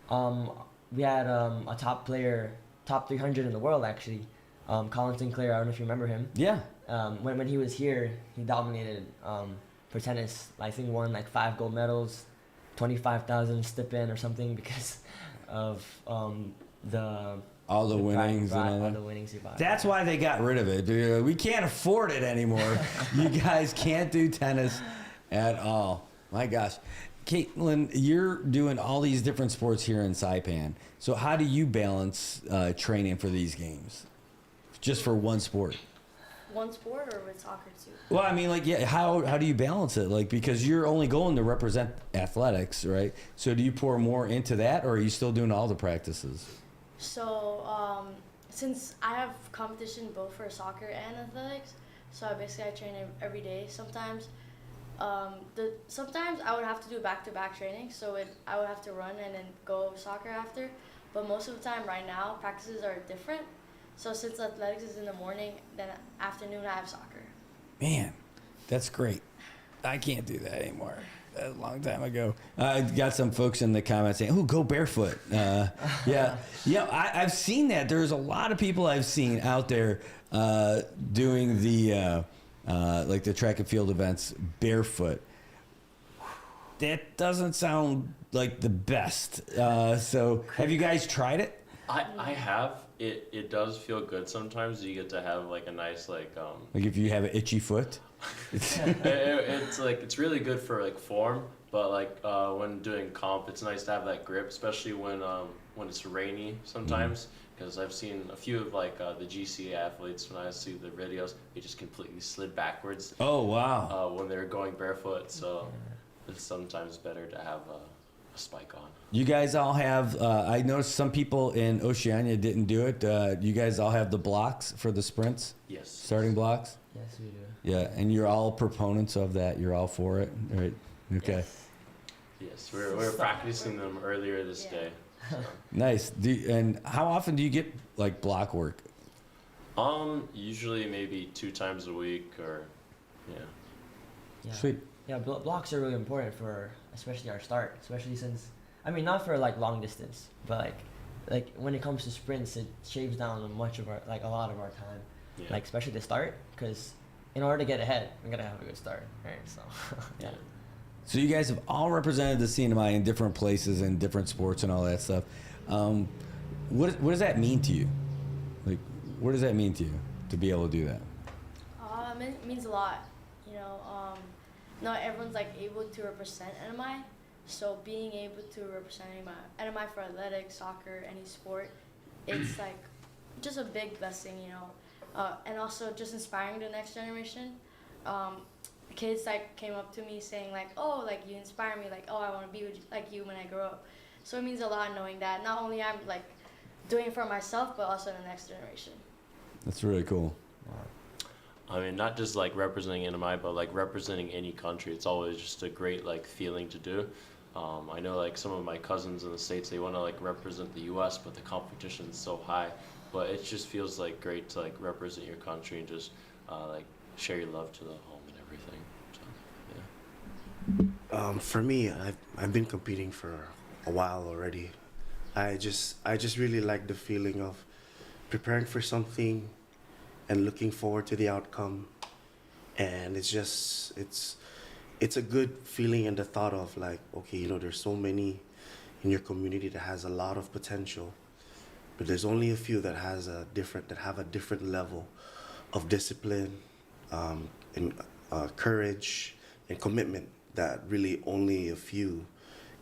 we had a top player, top 300 in the world actually, Colin Sinclair. I don't know if you remember him. Yeah. When he was here, he dominated for tennis. I think won like 5 gold medals, 25,000 stipend or something because of all the winnings and all that. All the winnings he bought. That's why they got rid of it. Dude. We can't afford it anymore. You guys can't do tennis at all. My gosh. Caitlin, you're doing all these different sports here in Saipan. So how do you balance training for these games? Just for one sport? One sport or with soccer too? Well, I mean, like, yeah, how do you balance it? Like, because you're only going to represent athletics, right? So do you pour more into that, or are you still doing all the practices? So since I have competition both for soccer and athletics, so I train every day. Sometimes sometimes I would have to do back-to-back training, so I would have to run and then go soccer after. But most of the time right now, practices are different. So since athletics is in the morning, then afternoon I have soccer. Man, that's great. I can't do that anymore. A long time ago. I got some folks in the comments saying, "Oh, go barefoot." Yeah, I've seen that. There's a lot of people I've seen out there doing the like the track and field events barefoot. That doesn't sound like the best. So, have you guys tried it? I have. It does feel good sometimes. You get to have like a nice like if you have an itchy foot. It's like it's really good for like form, but like when doing comp, it's nice to have that grip, especially when it's rainy sometimes. Because I've seen a few of like the GCA athletes, when I see the videos, they just completely slid backwards. Oh wow! When they were going barefoot, so it's sometimes better to have a spike on. You guys all have, I noticed some people in Oceania didn't do it. You guys all have the blocks for the sprints? Yes. Starting blocks? Yes, we do. Yeah, and you're all proponents of that. You're all for it, right? Okay. Yes, we're practicing them earlier this day. So. Nice. And how often do you get like block work? Usually maybe 2 times a week or, Yeah. Sweet. Yeah, blocks are really important for especially our start, especially since, I mean, not for like long distance, but like when it comes to sprints, it shaves down a lot of our time, like especially the start, because in order to get ahead, we gotta have a good start, right? So, yeah. So you guys have all represented the CNMI in different places and different sports and all that stuff. What does that mean to you? Like, what does that mean to you to be able to do that? It means a lot. Not everyone's like able to represent NMI, so being able to represent NMI for athletics, soccer, any sport, it's like just a big blessing, and also just inspiring the next generation. Kids like came up to me saying like, "Oh, like you inspire me, like, oh, I want to be like you when I grow up." So it means a lot knowing that not only I'm like doing it for myself, but also the next generation. That's really cool. I mean, not just like representing NMI, but like representing any country. It's always just a great like feeling to do. I know like some of my cousins in the States, they want to like represent the U.S., but the competition is so high. But it just feels like great to like represent your country and just like share your love to the home and everything. So, yeah. For me, I've been competing for a while already. I just really like the feeling of preparing for something and looking forward to the outcome, and it's a good feeling, and the thought of like, okay, there's so many in your community that has a lot of potential, but there's only a few that have a different level of discipline, and courage and commitment that really only a few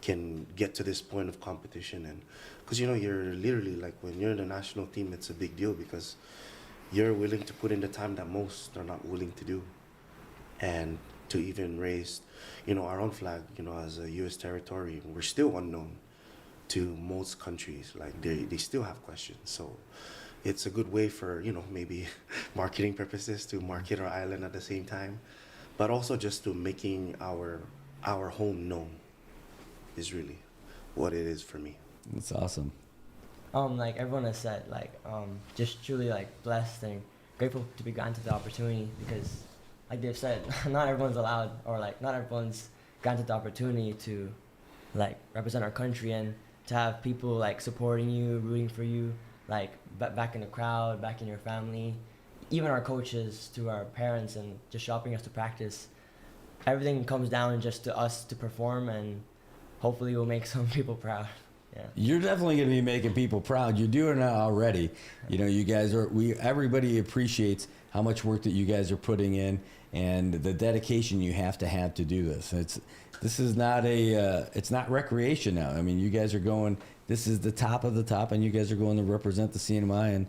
can get to this point of competition. And because you're literally like, when you're in the national team, it's a big deal because you're willing to put in the time that most are not willing to do, and to even raise, our own flag, as a U.S. territory, we're still unknown to most countries. Like they still have questions. So it's a good way for, maybe marketing purposes to market our island at the same time, but also just to making our home known is really what it is for me. That's awesome. Like everyone has said, like just truly like blessed and grateful to be granted the opportunity, because like they've said, not everyone's allowed, or like not everyone's granted the opportunity to like represent our country, and to have people like supporting you, rooting for you, like back in the crowd, back in your family, even our coaches, to our parents, and just shopping us to practice. Everything comes down just to us to perform, and hopefully we'll make some people proud. Yeah. You're definitely going to be making people proud. You're doing it already. You guys are. Everybody appreciates how much work that you guys are putting in, and the dedication you have to do this. This is not it's not recreation now. I mean, you guys are going. This is the top of the top, and you guys are going to represent the CNMI. And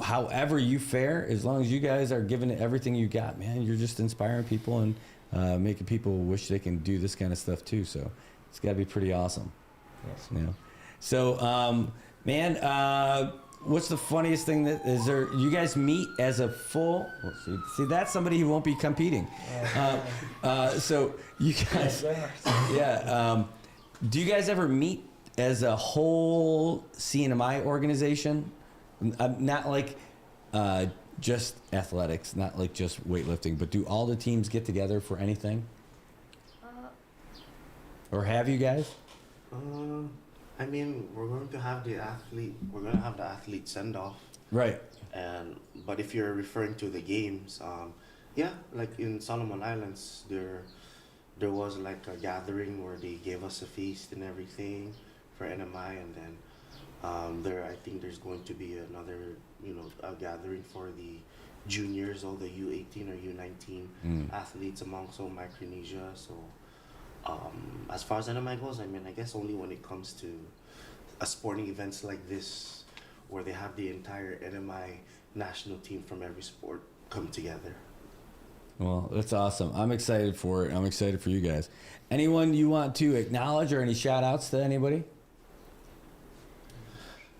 however you fare, as long as you guys are giving it everything you got, man, you're just inspiring people and making people wish they can do this kind of stuff too. So it's got to be pretty awesome. Yes. So, man, what's the funniest thing that is there? You guys meet as a full. Well, see, that's somebody who won't be competing. So you guys, yeah. Do you guys ever meet as a whole CNMI organization? Not like just athletics, not like just weightlifting, but do all the teams get together for anything? Or have you guys? I mean, we're going to have the athlete send off. Right. But if you're referring to the games, yeah, like in Solomon Islands, there was like a gathering where they gave us a feast and everything for NMI, and then I think there's going to be another, a gathering for the juniors, all the U18 or U19 athletes among so Micronesia. So as far as NMI goes, I mean, I guess only when it comes to sporting events like this, where they have the entire NMI national team from every sport come together. Well, that's awesome. I'm excited for it. I'm excited for you guys. Anyone you want to acknowledge or any shout outs to anybody?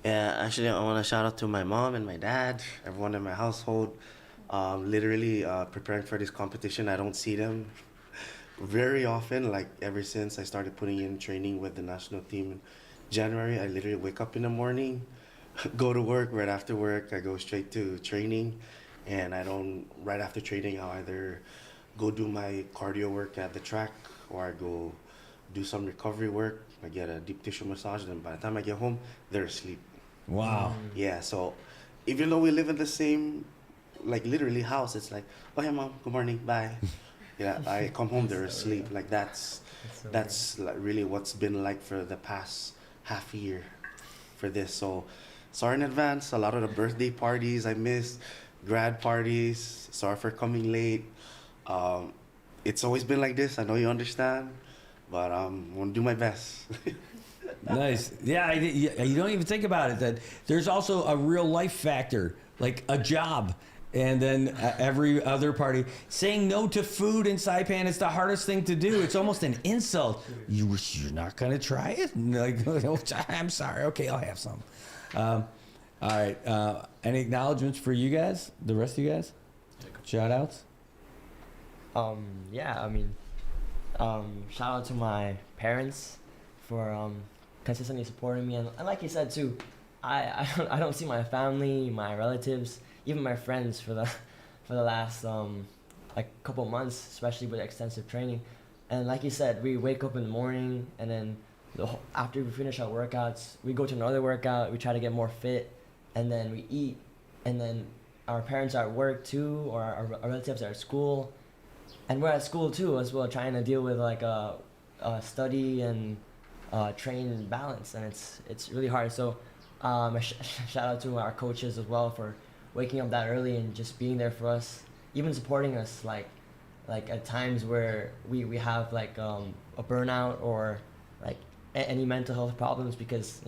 Yeah, actually, I want to shout out to my mom and my dad, everyone in my household. Literally preparing for this competition, I don't see them very often. Like ever since I started putting in training with the national team in January, I literally wake up in the morning, go to work. Right after work, I go straight to training, and right after training, I'll either go do my cardio work at the track, or I go do some recovery work. I get a deep tissue massage, and by the time I get home, they're asleep. Wow. Yeah, so even though we live in the same, like literally house, it's like, oh hey mom, good morning, bye. Yeah, I come home, they're asleep. Like that's like really what's been like for the past half year for this. So sorry in advance, a lot of the birthday parties I missed, grad parties, sorry for coming late. It's always been like this, I know you understand, but I'm gonna do my best. Nice. Yeah, you don't even think about it, that there's also a real life factor, like a job. And then every other party. Saying no to food in Saipan is the hardest thing to do. It's almost an insult. You're not going to try it? Like, I'm sorry. Okay, I'll have some. All right. Any acknowledgements for you guys? The rest of you guys? Shout outs? Yeah, I mean, shout out to my parents for consistently supporting me. And like you said, too, I don't see my family, my relatives, even my friends for the last like couple months, especially with extensive training. And like you said, we wake up in the morning, and then after we finish our workouts, we go to another workout. We try to get more fit, and then we eat, and then our parents are at work too, or our relatives are at school, and we're at school too as well, trying to deal with like study and train balance, and it's really hard. So shout out to our coaches as well for waking up that early and just being there for us, even supporting us like at times where we have like a burnout or like any mental health problems, because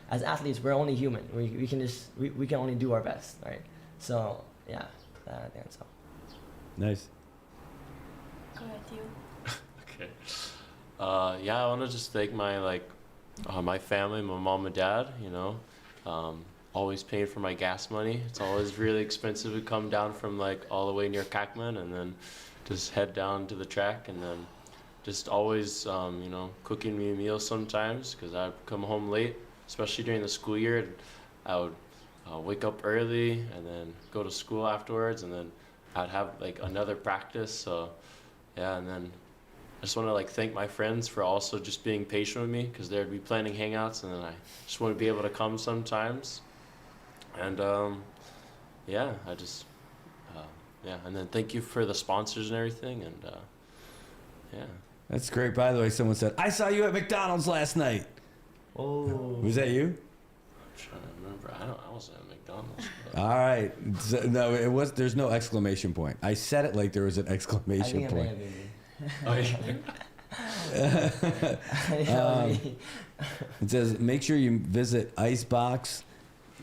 as athletes we're only human. We can only do our best, right? So yeah, I think that's all. Nice. Go ahead, you. Okay. Yeah, I want to just thank my my family, my mom and dad. Always paying for my gas money. It's always really expensive to come down from like all the way near Kakman and then just head down to the track, and then just always cooking me a meal sometimes, because I'd come home late, especially during the school year. And I would wake up early and then go to school afterwards, and then I'd have like another practice. So yeah, and then I just want to like thank my friends for also just being patient with me, because they'd be planning hangouts and then I just want to be able to come sometimes. And yeah, I just and then thank you for the sponsors and everything. And yeah, that's great. By the way, someone said, I saw you at McDonald's last night. Oh, was that you? I'm trying to remember. I wasn't at McDonald's. All right. So, no, it was. There's no exclamation point. I said it like there was an exclamation point. It says, make sure you visit Icebox.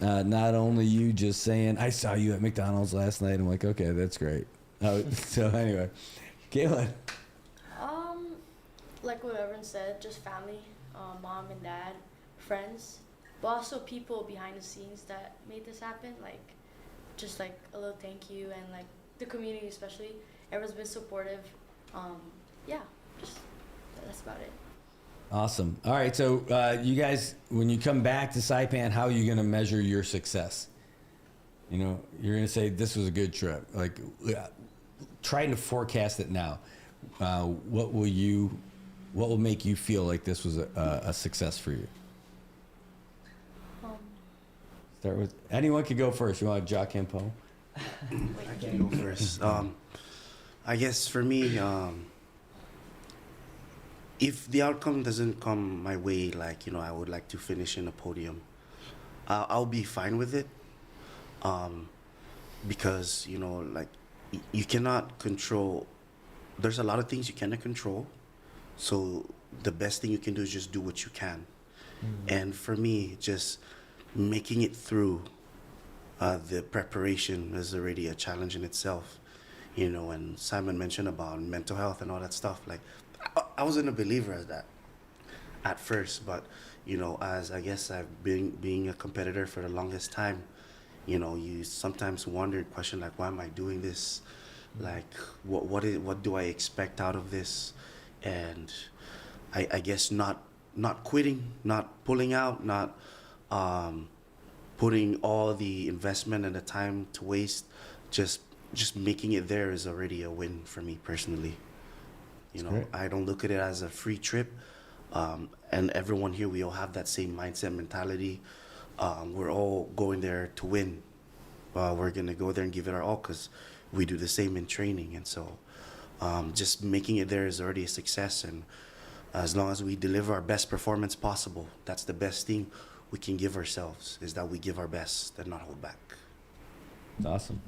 Not only you just saying, I saw you at McDonald's last night. I'm like, okay, that's great. So anyway, Caitlin. Like what everyone said, just family, mom and dad, friends, but also people behind the scenes that made this happen. Like, just like a little thank you, and like the community especially. Everyone's been supportive. Yeah, just that's about it. Awesome. All right, so you guys, when you come back to Saipan, how are you going to measure your success? You know, you're going to say this was a good trip. Like, trying to forecast it now. What will make you feel like this was a success for you? Start with anyone could go first. You want Jock and Poe? I can go first. I guess for me, if the outcome doesn't come my way, like, you know, I would like to finish in a podium, I'll be fine with it. Because, you know, like, you cannot control, there's a lot of things you cannot control. So the best thing you can do is just do what you can. And for me, just making it through the preparation is already a challenge in itself. You know, and Simon mentioned about mental health and all that stuff. Like, I wasn't a believer of that at first, but, you know, as I guess I've been being a competitor for the longest time, you know, you sometimes wonder, question like, why am I doing this? Like, what do I expect out of this? And I guess not quitting, not pulling out, not putting all the investment and the time to waste, just making it there is already a win for me personally. You know, I don't look at it as a free trip. And everyone here, we all have that same mindset mentality. We're all going there to win. We're going to go there and give it our all because we do the same in training. And so just making it there is already a success. And as long as we deliver our best performance possible, that's the best thing we can give ourselves, is that we give our best and not hold back. That's awesome.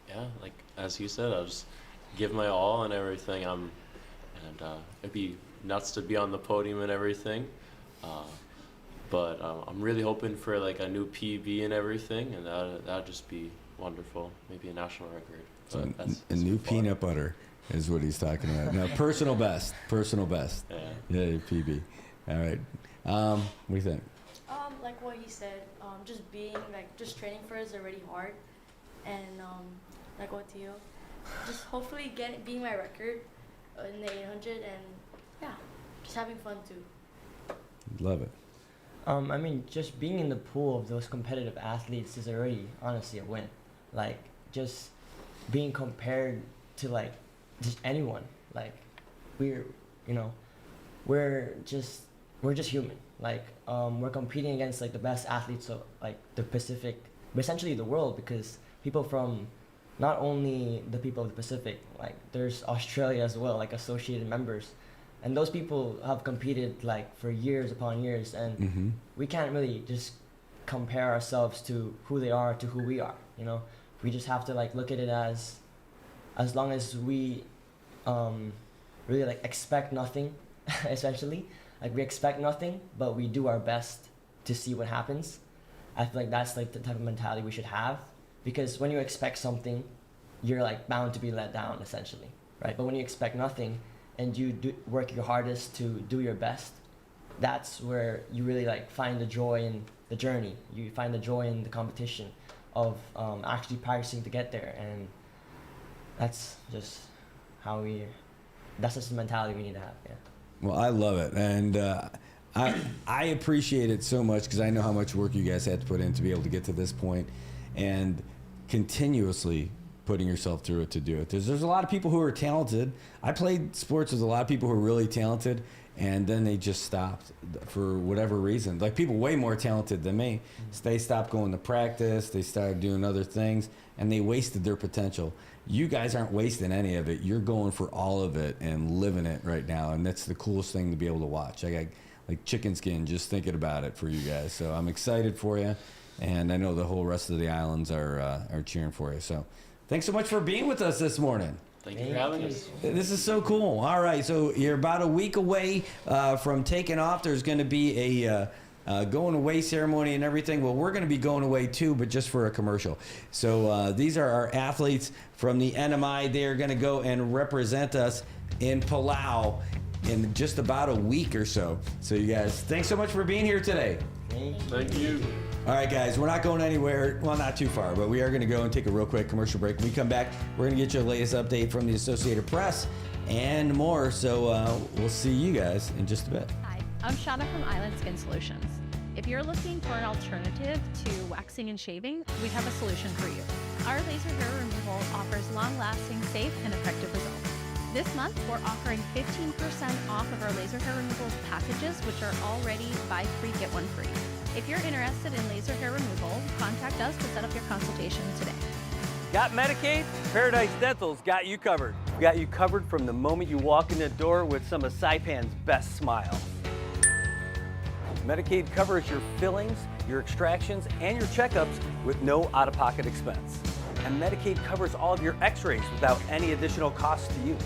Yeah, like as you said, I'll just give my all and everything. It'd be nuts to be on the podium and everything. But I'm really hoping for like a new PB and everything, and that'd just be wonderful. Maybe a national record. So a new peanut butter is what he's talking about. Now, personal best. Yeah, PB. All right. What do you think? Like what he said, just being like just training for it is already hard, and like what Theo, just hopefully being my record in the 800, and yeah, just having fun too. Love it. I mean, just being in the pool of those competitive athletes is already honestly a win. Like, just being compared to like just anyone. Like, we're just human. Like, we're competing against like the best athletes of like the Pacific, essentially the world, because people from not only the people of the Pacific, like there's Australia as well, like associated members. And those people have competed like for years upon years, and we can't really just compare ourselves to who they are to who we are. You know, we just have to like look at it as long as we really like expect nothing, essentially. Like, we expect nothing, but we do our best to see what happens. I feel like that's like the type of mentality we should have, because when you expect something, you're like bound to be let down, essentially, right? But when you expect nothing, and you work your hardest to do your best, that's where you really like find the joy in the journey. You find the joy in the competition of actually practicing to get there, and that's just that's just the mentality we need to have. Yeah. Well, I love it, and I appreciate it so much, because I know how much work you guys had to put in to be able to get to this point, and continuously putting yourself through it to do it. There's a lot of people who are talented. I played sports with a lot of people who are really talented, and then they just stopped for whatever reason. Like, people way more talented than me, they stopped going to practice, they started doing other things, and they wasted their potential. You guys aren't wasting any of it. You're going for all of it and living it right now, and that's the coolest thing to be able to watch. I got like chicken skin just thinking about it for you guys. So I'm excited for you, and I know the whole rest of the islands are cheering for you. So thanks so much for being with us this morning. Thank you for having us. This is so cool. All right, so you're about a week away from taking off. There's going to be a going away ceremony and everything. Well, we're going to be going away too, but just for a commercial. So these are our athletes from the NMI. They are going to go and represent us in Palau in just about a week or so. So you guys, thanks so much for being here today. Thank you. All right, guys, we're not going anywhere. Well, not too far, but we are going to go and take a real quick commercial break. When we come back, we're going to get you the latest update from the Associated Press and more. So we'll see you guys in just a bit. Hi, I'm Shauna from Island Skin Solutions. If you're looking for an alternative to waxing and shaving, we have a solution for you. Our laser hair removal offers long-lasting, safe, and effective results. This month, we're offering 15% off of our laser hair removal packages, which are already buy 3, get 1 free. If you're interested in laser hair removal, contact us to set up your consultation today. Got Medicaid? Paradise Dental's got you covered. We've got you covered from the moment you walk in the door with some of Saipan's best smiles. Medicaid covers your fillings, your extractions, and your checkups with no out-of-pocket expense. And Medicaid covers all of your x-rays without any additional cost to you.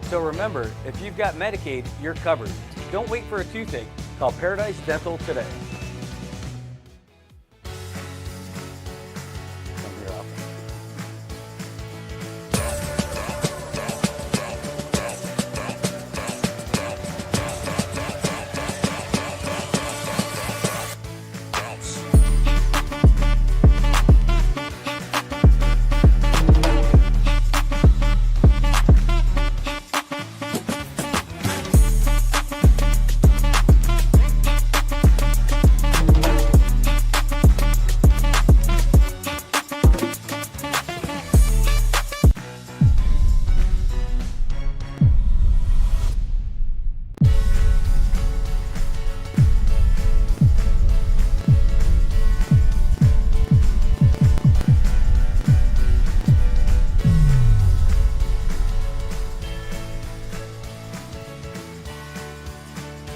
So remember, if you've got Medicaid, you're covered. Don't wait for a toothache. Call Paradise Dental today.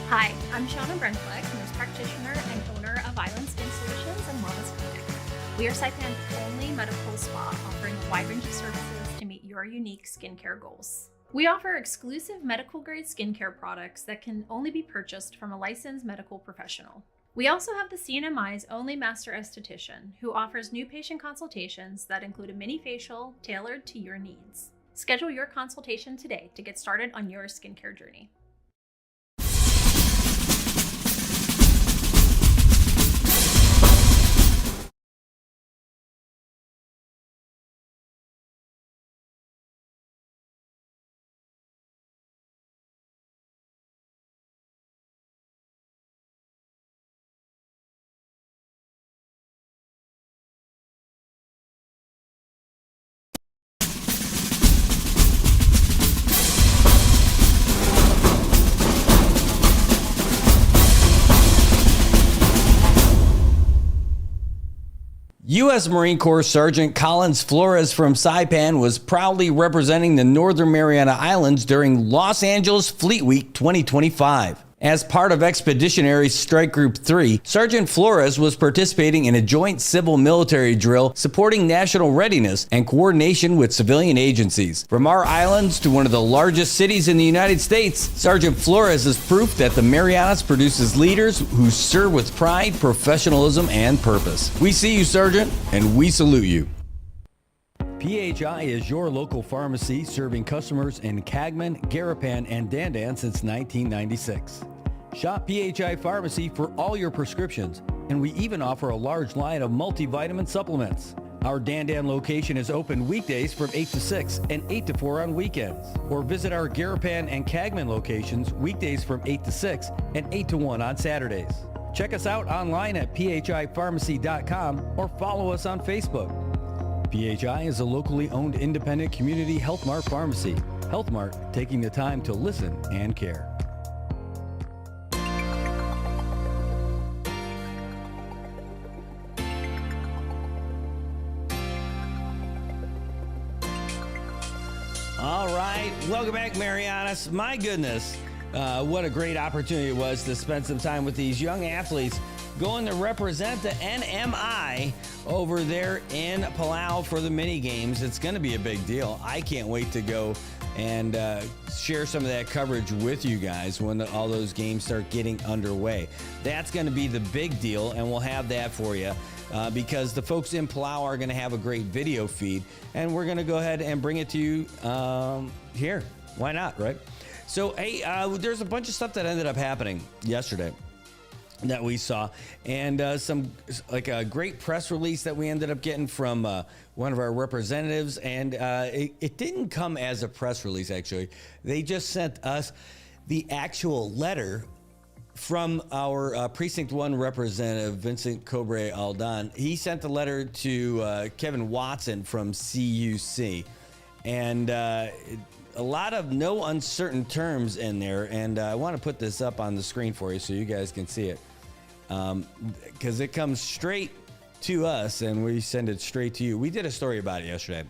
Hi, I'm Shauna Brenfleck, nurse practitioner and owner of Island Skin Solutions and Wellness Clinic. We are Saipan's only medical spa offering a wide range of services to meet your unique skincare goals. We offer exclusive medical-grade skincare products that can only be purchased from a licensed medical professional. We also have the CNMI's only master esthetician, who offers new patient consultations that include a mini facial tailored to your needs. Schedule your consultation today to get started on your skincare journey. U.S. Marine Corps Sergeant Collins Flores from Saipan was proudly representing the Northern Mariana Islands during Los Angeles Fleet Week 2025. As part of Expeditionary Strike Group 3, Sergeant Flores was participating in a joint civil-military drill supporting national readiness and coordination with civilian agencies. From our islands to one of the largest cities in the United States, Sergeant Flores is proof that the Marianas produces leaders who serve with pride, professionalism, and purpose. We see you, Sergeant, and we salute you. PHI is your local pharmacy serving customers in Cagman, Garapan, and Dandan since 1996. Shop PHI Pharmacy for all your prescriptions, and we even offer a large line of multivitamin supplements. Our Dandan location is open weekdays from 8 to 6 and 8 to 4 on weekends. Or visit our Garapan and Cagman locations weekdays from 8 to 6 and 8 to 1 on Saturdays. Check us out online at phipharmacy.com or follow us on Facebook. PHI is a locally owned independent community Health Mart pharmacy. Health Mart, taking the time to listen and care. All right, welcome back, Marianas. My goodness, what a great opportunity it was to spend some time with these young athletes going to represent the NMI over there in Palau for the mini games. It's going to be a big deal. I can't wait to go and share some of that coverage with you guys when all those games start getting underway. That's going to be the big deal, and we'll have that for you because the folks in Palau are going to have a great video feed, and we're going to go ahead and bring it to you here. Why not, right? So, hey, there's a bunch of stuff that ended up happening yesterday that we saw, and some like a great press release that we ended up getting from one of our representatives, and it didn't come as a press release. Actually, they just sent us the actual letter from our Precinct 1 representative, Vincent Cobre Aldan. He sent the letter to Kevin Watson from CUC, and a lot of no uncertain terms in there, and I want to put this up on the screen for you so you guys can see it, because it comes straight to us and we send it straight to you. We did a story about it yesterday.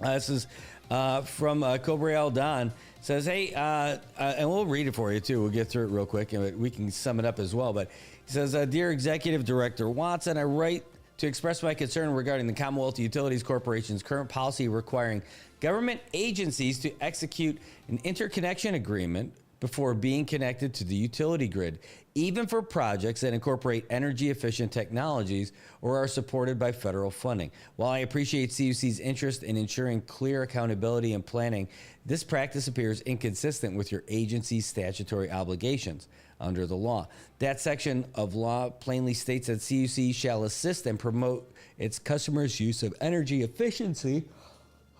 This is from Cobre Aldan. Says, hey, and we'll read it for you too. We'll get through it real quick and we can sum it up as well. But he says, Dear Executive Director Watson, I write to express my concern regarding the Commonwealth Utilities Corporation's current policy requiring government agencies to execute an interconnection agreement before being connected to the utility grid, even for projects that incorporate energy-efficient technologies or are supported by federal funding. While I appreciate CUC's interest in ensuring clear accountability and planning, this practice appears inconsistent with your agency's statutory obligations under the law. That section of law plainly states that CUC shall assist and promote its customers' use of energy efficiency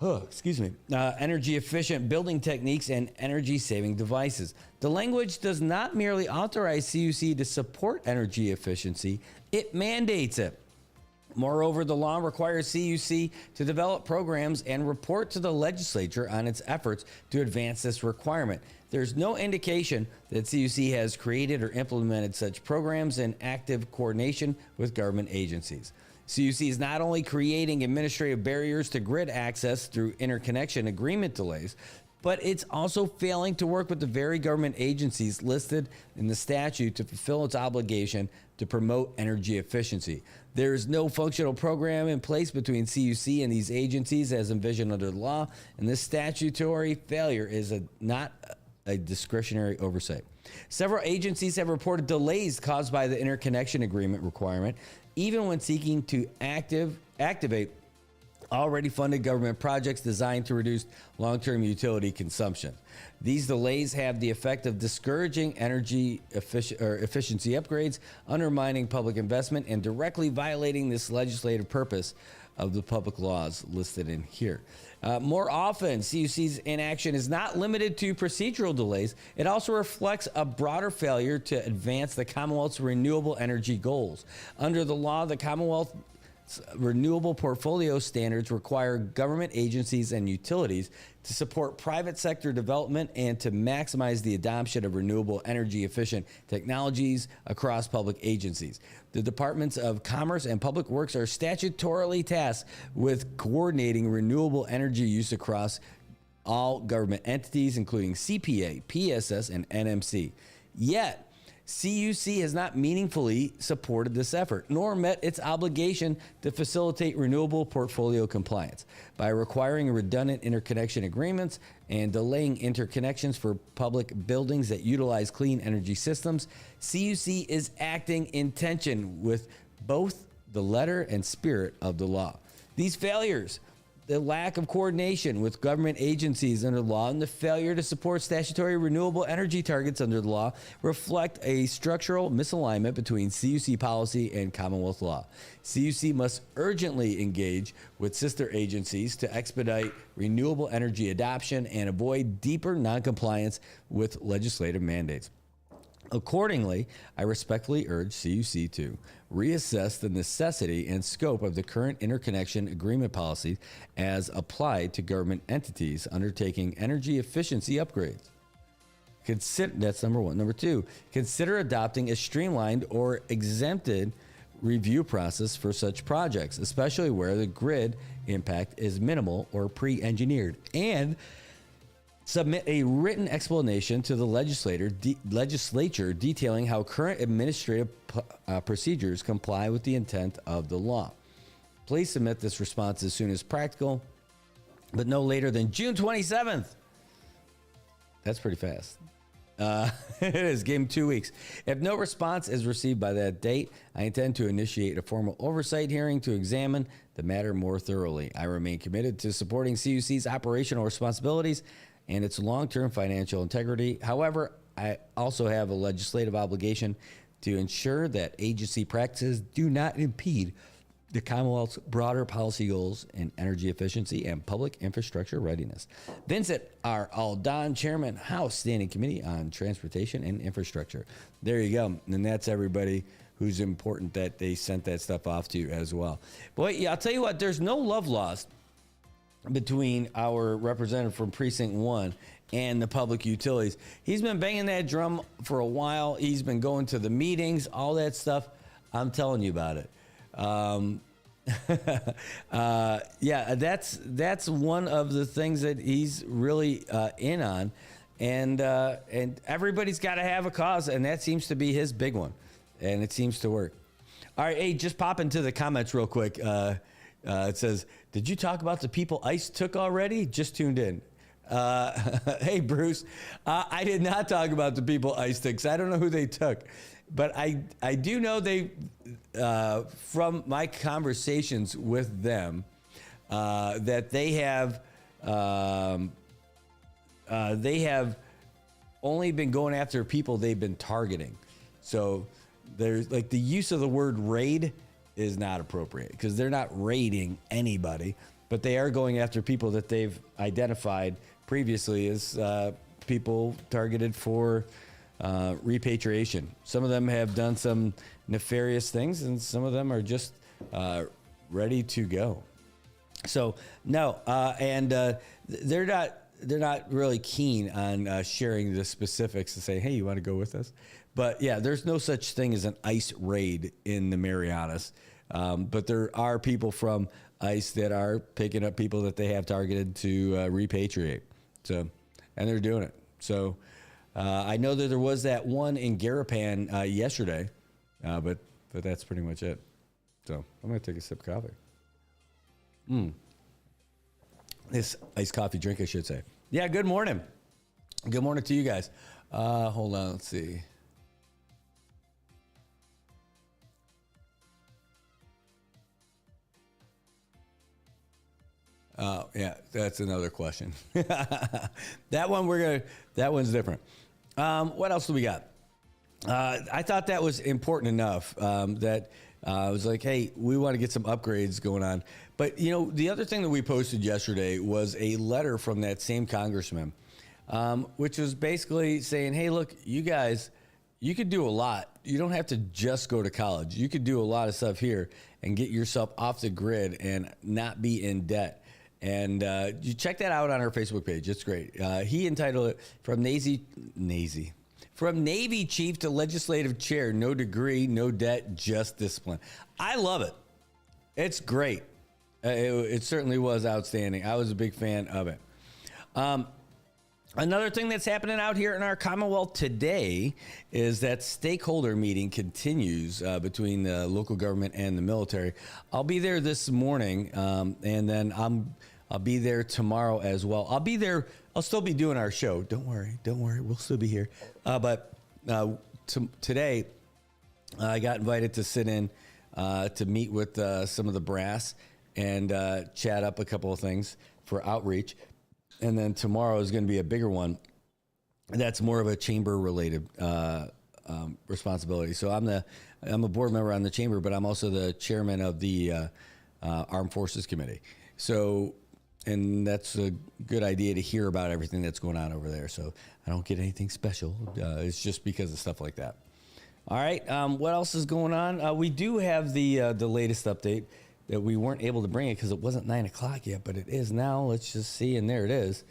energy efficient building techniques and energy saving devices. The language does not merely authorize CUC to support energy efficiency, it mandates it. Moreover, the law requires CUC to develop programs and report to the legislature on its efforts to advance this requirement. There's no indication that CUC has created or implemented such programs in active coordination with government agencies. CUC is not only creating administrative barriers to grid access through interconnection agreement delays, but it's also failing to work with the very government agencies listed in the statute to fulfill its obligation to promote energy efficiency. There is no functional program in place between CUC and these agencies as envisioned under the law, and this statutory failure is not a discretionary oversight. Several agencies have reported delays caused by the interconnection agreement requirement, even when seeking to activate already funded government projects designed to reduce long-term utility consumption. These delays have the effect of discouraging energy efficiency upgrades, undermining public investment, and directly violating this legislative purpose of the public laws listed in here. More often, CUC's inaction is not limited to procedural delays. It also reflects a broader failure to advance the Commonwealth's renewable energy goals. Under the law, the Commonwealth renewable portfolio standards require government agencies and utilities to support private sector development and to maximize the adoption of renewable energy efficient technologies across public agencies. The Departments of Commerce and Public Works are statutorily tasked with coordinating renewable energy use across all government entities, including CPA, PSS, and NMC. Yet, CUC has not meaningfully supported this effort, nor met its obligation to facilitate renewable portfolio compliance. By requiring redundant interconnection agreements and delaying interconnections for public buildings that utilize clean energy systems, CUC is acting in tension with both the letter and spirit of the law. These failures, the lack of coordination with government agencies under the law, and the failure to support statutory renewable energy targets under the law reflect a structural misalignment between CUC policy and Commonwealth law. CUC must urgently engage with sister agencies to expedite renewable energy adoption and avoid deeper noncompliance with legislative mandates. Accordingly, I respectfully urge CUC to reassess the necessity and scope of the current interconnection agreement policy as applied to government entities undertaking energy efficiency upgrades. That's number one. Number two, consider adopting a streamlined or exempted review process for such projects, especially where the grid impact is minimal or pre-engineered, and submit a written explanation to the legislature detailing how current administrative procedures comply with the intent of the law. Please submit this response as soon as practical, but no later than June 27th. That's pretty fast. It is. Give him 2 weeks. If no response is received by that date, I intend to initiate a formal oversight hearing to examine the matter more thoroughly. I remain committed to supporting CUC's operational responsibilities and its long-term financial integrity. However, I also have a legislative obligation to ensure that agency practices do not impede the Commonwealth's broader policy goals in energy efficiency and public infrastructure readiness. Vincent R. Aldon, Chairman, House Standing Committee on Transportation and Infrastructure. There you go. And that's everybody who's important that they sent that stuff off to as well. Boy, yeah, I'll tell you what, there's no love lost between our representative from Precinct 1 and the public utilities. He's been banging that drum for a while. He's been going to the meetings, all that stuff. I'm telling you about it. Yeah, that's one of the things that he's really in on, and everybody's got to have a cause, and that seems to be his big one, and it seems to work. All right, hey, just pop into the comments real quick. It says, "Did you talk about the people ICE took already? Just tuned in." Hey, Bruce, I did not talk about the people ICE took. 'Cause I don't know who they took. But I do know they, from my conversations with them, that they have only been going after people they've been targeting. So there's like the use of the word raid is not appropriate because they're not raiding anybody, but they are going after people that they've identified previously as people targeted for repatriation. Some of them have done some nefarious things, and some of them are just ready to go. So no, and they're not really keen on sharing the specifics and say, "Hey, you want to go with us?" But yeah, there's no such thing as an ICE raid in the Marianas. But there are people from ICE that are picking up people that they have targeted to repatriate. So, and they're doing it. So. I know that there was that one in Garapan yesterday, but that's pretty much it. So I'm going to take a sip of coffee. This iced coffee drink, I should say. Yeah, good morning. Good morning to you guys. Hold on, let's see. Oh, yeah, that's another question. That one's different. What else do we got? I thought that was important enough that I was like, hey, we want to get some upgrades going on. But, you know, the other thing that we posted yesterday was a letter from that same congressman, which was basically saying, hey, look, you guys, you could do a lot. You don't have to just go to college. You could do a lot of stuff here and get yourself off the grid and not be in debt. And you check that out on our Facebook page. It's great. He entitled it "From Navy Chief to Legislative Chair, No Degree, No Debt, Just Discipline." I love it. It's great. It certainly was outstanding. I was a big fan of it. Another thing that's happening out here in our Commonwealth today is that stakeholder meeting continues between the local government and the military. I'll be there this morning, and then I'll be there tomorrow as well. I'll be there. I'll still be doing our show. Don't worry. We'll still be here. But today, I got invited to sit in to meet with some of the brass and chat up a couple of things for outreach. And then tomorrow is going to be a bigger one. That's more of a chamber-related responsibility. So I'm a board member on the chamber, but I'm also the chairman of the Armed Forces Committee. So, and that's a good idea to hear about everything that's going on over there. So I don't get anything special. It's just because of stuff like that. All right. What else is going on? We do have the latest update. That we weren't able to bring it because it wasn't 9 o'clock yet, but it is now. Let's just see, and there it is.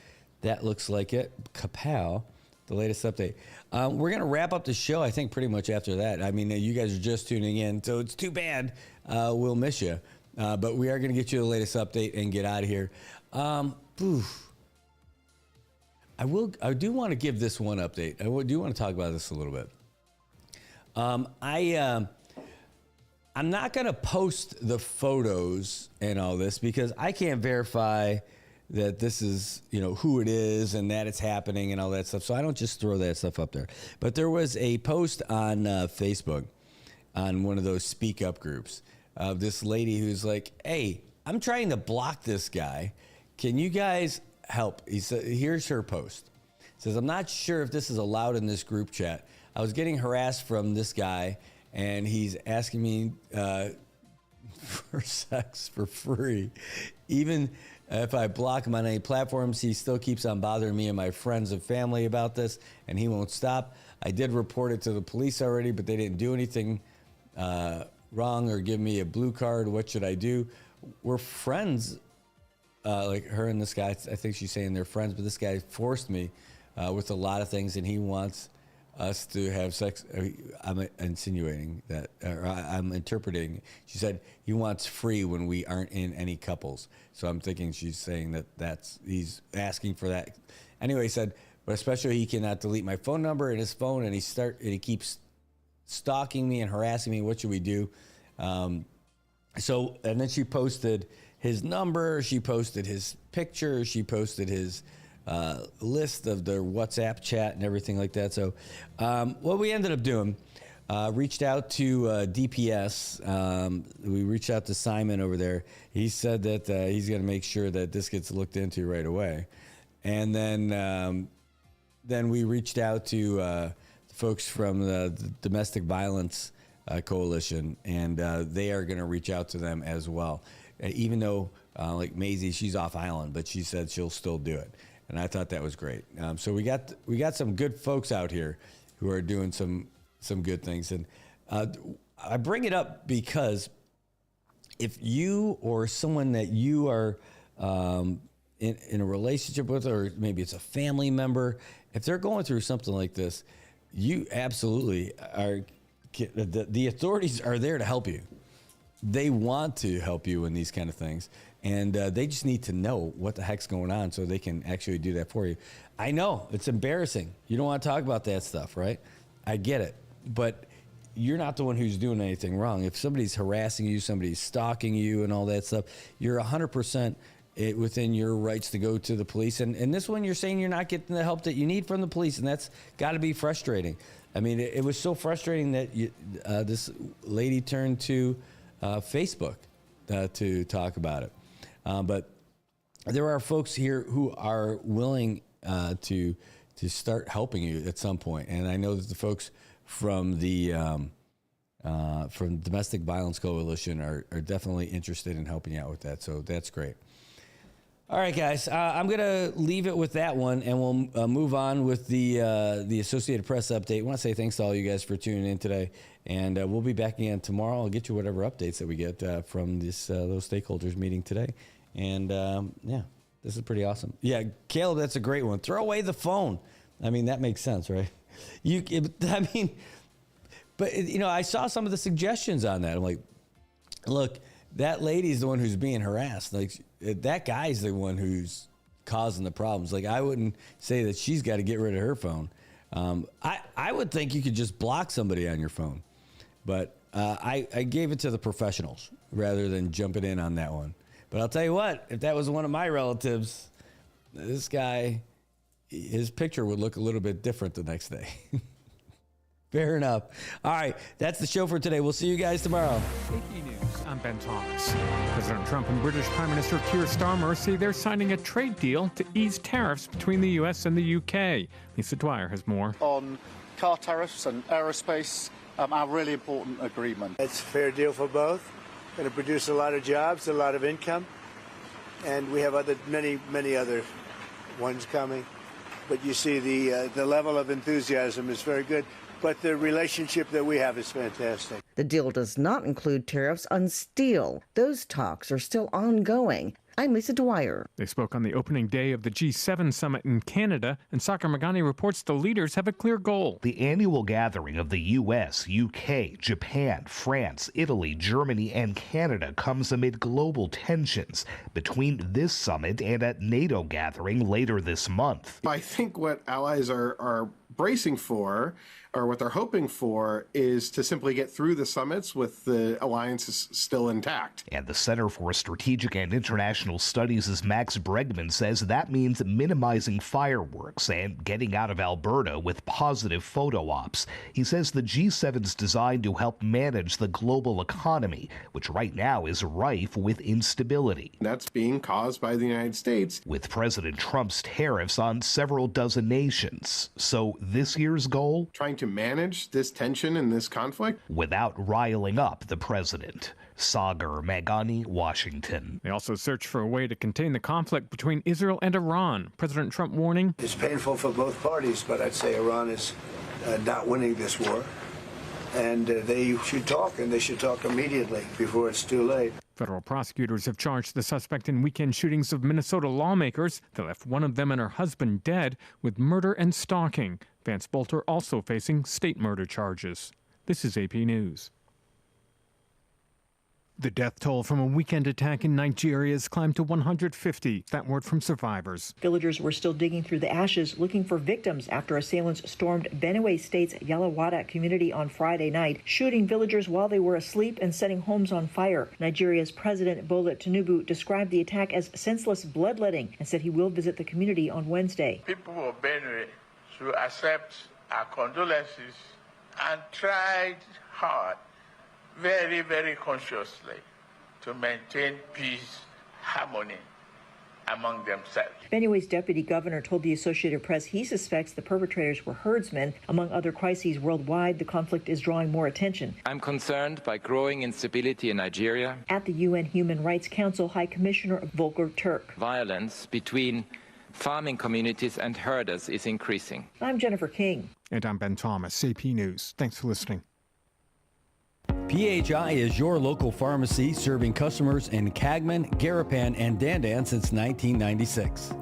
That looks like it. Kapow, the latest update. We're going to wrap up the show, I think, pretty much after that. I mean, you guys are just tuning in, so it's too bad. We'll miss you. But we are going to get you the latest update and get out of here. I do want to give this one update. I do want to talk about this a little bit. I'm not going to post the photos and all this because I can't verify that this is, who it is and that it's happening and all that stuff. So I don't just throw that stuff up there. But there was a post on Facebook on one of those speak up groups of this lady who's like, hey, I'm trying to block this guy. Can you guys help? He said, here's her post. It says, I'm not sure if this is allowed in this group chat. I was getting harassed from this guy and he's asking me for sex for free. Even if I block him on any platforms, he still keeps on bothering me and my friends and family about this, and he won't stop. I did report it to the police already, but they didn't do anything wrong or give me a blue card. What should I do? We're friends, like her and this guy. I think she's saying they're friends, but this guy forced me with a lot of things, and he wants us to have sex. I'm insinuating that, or I'm interpreting. She said he wants free when we aren't in any couples. So I'm thinking she's saying that he's asking for that. Anyway, he said, but especially he cannot delete my phone number in his phone, and he keeps stalking me and harassing me. What should we do? And then she posted his number. She posted his picture. She posted his list of their WhatsApp chat and everything like that. So what we ended up doing, reached out to DPS. We reached out to Simon over there. He said that he's going to make sure that this gets looked into right away. And then we reached out to folks from the Domestic Violence Coalition, and they are going to reach out to them as well. Even though, like Maisie, she's off island, but she said she'll still do it. And I thought that was great. So we got some good folks out here who are doing some good things. And I bring it up because if you or someone that you are in a relationship with, or maybe it's a family member, if they're going through something like this, you absolutely are. The authorities are there to help you. They want to help you in these kind of things. And they just need to know what the heck's going on so they can actually do that for you. I know, it's embarrassing. You don't want to talk about that stuff, right? I get it. But you're not the one who's doing anything wrong. If somebody's harassing you, somebody's stalking you and all that stuff, you're 100% within your rights to go to the police. And this one, you're saying you're not getting the help that you need from the police, and that's got to be frustrating. I mean, it was so frustrating that this lady turned to Facebook to talk about it. But there are folks here who are willing to start helping you at some point. And I know that the folks from the Domestic Violence Coalition are definitely interested in helping you out with that. So that's great. All right, guys, I'm going to leave it with that one, and we'll move on with the Associated Press update. I want to say thanks to all you guys for tuning in today, and we'll be back again tomorrow. I'll get you whatever updates that we get from those stakeholders meeting today. And, yeah, this is pretty awesome. Yeah, Caleb, that's a great one. Throw away the phone. I mean, that makes sense, right? I saw some of the suggestions on that. I'm like, look, that lady's the one who's being harassed. Like, that guy's the one who's causing the problems. Like, I wouldn't say that she's got to get rid of her phone. I would think you could just block somebody on your phone. But I gave it to the professionals rather than jumping in on that one. But I'll tell you what, if that was one of my relatives, this guy, his picture would look a little bit different the next day. Fair enough. All right, that's the show for today. We'll see you guys tomorrow. AP News, I'm Ben Thomas. President Trump and British Prime Minister Keir Starmer say they're signing a trade deal to ease tariffs between the U.S. and the U.K. Lisa Dwyer has more. On car tariffs and aerospace, our really important agreement. It's a fair deal for both. Going to produce a lot of jobs, a lot of income, and we have many other ones coming. But you see the level of enthusiasm is very good. But the relationship that we have is fantastic. The deal does not include tariffs on steel. Those talks are still ongoing. I'm Lisa Dwyer. They spoke on the opening day of the G7 summit in Canada, and Sakar Magani reports the leaders have a clear goal. The annual gathering of the U.S., U.K., Japan, France, Italy, Germany, and Canada comes amid global tensions between this summit and a NATO gathering later this month. I think what allies are bracing for or what they're hoping for, is to simply get through the summits with the alliances still intact. And the Center for Strategic and International Studies' Max Bregman says that means minimizing fireworks and getting out of Alberta with positive photo ops. He says the G7's designed to help manage the global economy, which right now is rife with instability. That's being caused by the United States, with President Trump's tariffs on several dozen nations. So this year's goal? Trying to manage this tension and this conflict without riling up the president. Sagar Magani, Washington. They also search for a way to contain the conflict between Israel and Iran. President Trump warning. It's painful for both parties, but I'd say Iran is not winning this war. And they should talk, and they should talk immediately before it's too late. Federal prosecutors have charged the suspect in weekend shootings of Minnesota lawmakers that left one of them and her husband dead with murder and stalking. Vance Bolter also facing state murder charges. This is AP News. The death toll from a weekend attack in Nigeria has climbed to 150. That word from survivors. Villagers were still digging through the ashes looking for victims after assailants stormed Benue State's Yalawada community on Friday night, shooting villagers while they were asleep and setting homes on fire. Nigeria's President Bola Tinubu described the attack as senseless bloodletting and said he will visit the community on Wednesday. People of Benue should accept our condolences and tried hard, very, very consciously, to maintain peace, harmony among themselves. Benue's deputy governor told the Associated Press he suspects the perpetrators were herdsmen. Among other crises worldwide, the conflict is drawing more attention. I'm concerned by growing instability in Nigeria. At the UN Human Rights Council, High Commissioner Volker Turk. Violence between farming communities and herders is increasing. I'm Jennifer King. And I'm Ben Thomas, AP News. Thanks for listening. PHI is your local pharmacy serving customers in Cagman, Garapan, and Dandan since 1996.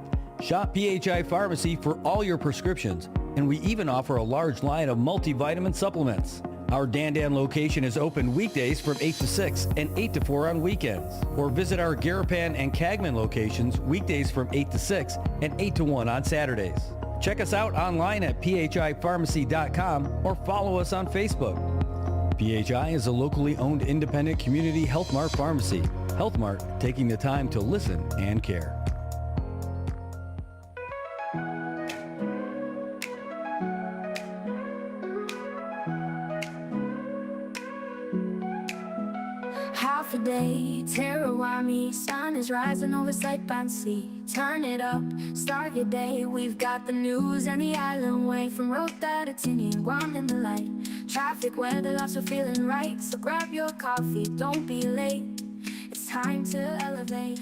Shop PHI Pharmacy for all your prescriptions, and we even offer a large line of multivitamin supplements. Our Dandan location is open weekdays from 8 to 6 and 8 to 4 on weekends. Or visit our Garapan and Cagman locations weekdays from 8 to 6 and 8 to 1 on Saturdays. Check us out online at phipharmacy.com or follow us on Facebook. PHI is a locally owned independent community Health Mart pharmacy. Health Mart, taking the time to listen and care. Half a day, Terrawami, sun is rising over Saipan Sea. Turn it up, start your day. We've got the news and the island way, from Rota to Tinian, Guam and the light. Traffic, weather, lots of feeling right. So grab your coffee, don't be late. It's time to elevate.